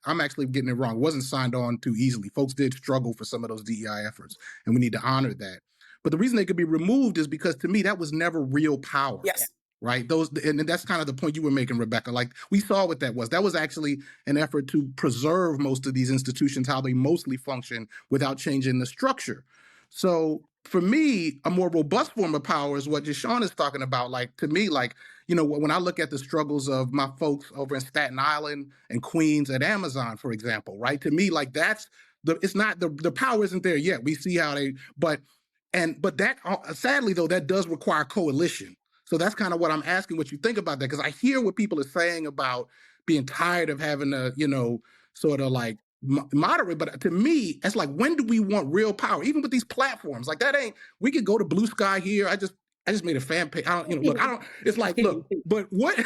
I'm actually getting it wrong. It wasn't signed on too easily. Folks did struggle for some of those DEI efforts, and we need to honor that. But the reason they could be removed is because, to me, that was never real power. Yes. Right? And that's kind of the point you were making, Rebecca. Like, we saw what that was. That was actually an effort to preserve most of these institutions, how they mostly function without changing the structure. So for me, a more robust form of power is what Deshaun is talking about. Like, to me, like, you know, when I look at the struggles of my folks over in Staten Island and Queens at Amazon, for example, right? To me, like, it's not the power isn't there yet. We see how but that sadly though, that does require coalition. So that's kind of what I'm asking, what you think about that, because I hear what people are saying about being tired of having to, you know, sort of like moderate. But to me, it's like, when do we want real power? Even with these platforms, like we could go to Blue Sky here. I just made a fan page. It's like, look, but when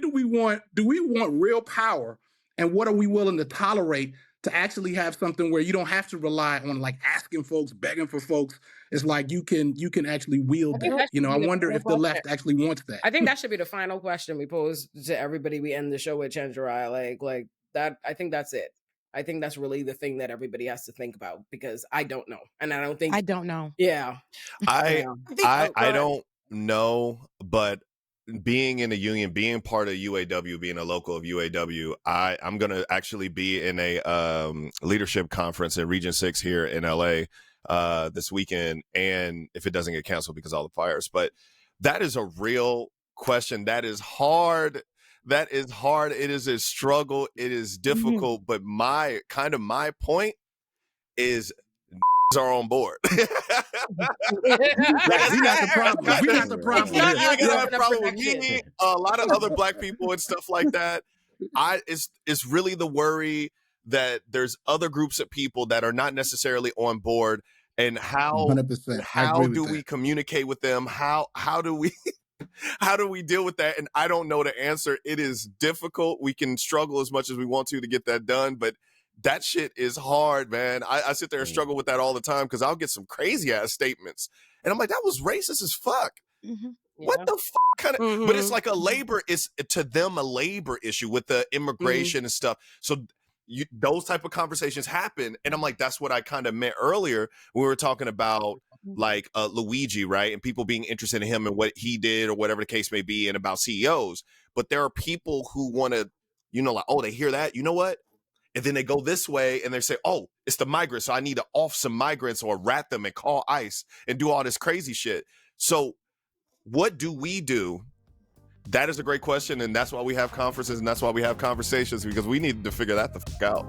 do we want real power? And what are we willing to tolerate to actually have something where you don't have to rely on like asking folks, begging for folks? It's like you can actually wield that. You know, I wonder if the left actually wants that. I think that should be the final question we pose to everybody we end the show with, Chenjerai. Like that, I think that's it. I think that's really the thing that everybody has to think about, because I don't know. And I don't think... I don't know. Yeah. I don't know, but being in a union, being part of UAW, being a local of UAW, I'm going to actually be in a leadership conference in Region 6 here in LA this weekend, and if it doesn't get canceled because of all the fires. But that is a real question. That is hard. It is a struggle. It is difficult. But my point is are on board. We're not the problem. We're not the problem. You ain't gonna have a problem with me, a lot of other Black people and stuff like that. It's really the worry that there's other groups of people that are not necessarily on board, and how 100%. How do we communicate with them? How do we deal with that? And I don't know the answer. It is difficult. We can struggle as much as we want to get that done, but that shit is hard, man. I sit there and struggle with that all the time, because I'll get some crazy ass statements, and I'm like, that was racist as fuck. Mm-hmm. Yeah. What the fuck kind of? Mm-hmm. But it's like to them a labor issue with the immigration and stuff. So those type of conversations happen, and I'm like, that's what I kind of meant earlier. We were talking about like Luigi, right, and people being interested in him and what he did or whatever the case may be, and about CEOs. But there are people who want to, you know, like, oh, they hear that, you know what? And then they go this way and they say, oh, it's the migrants, so I need to off some migrants or rat them and call ICE and do all this crazy shit. So what do we do? That is a great question. And that's why we have conferences, and that's why we have conversations, because we need to figure that the fuck out.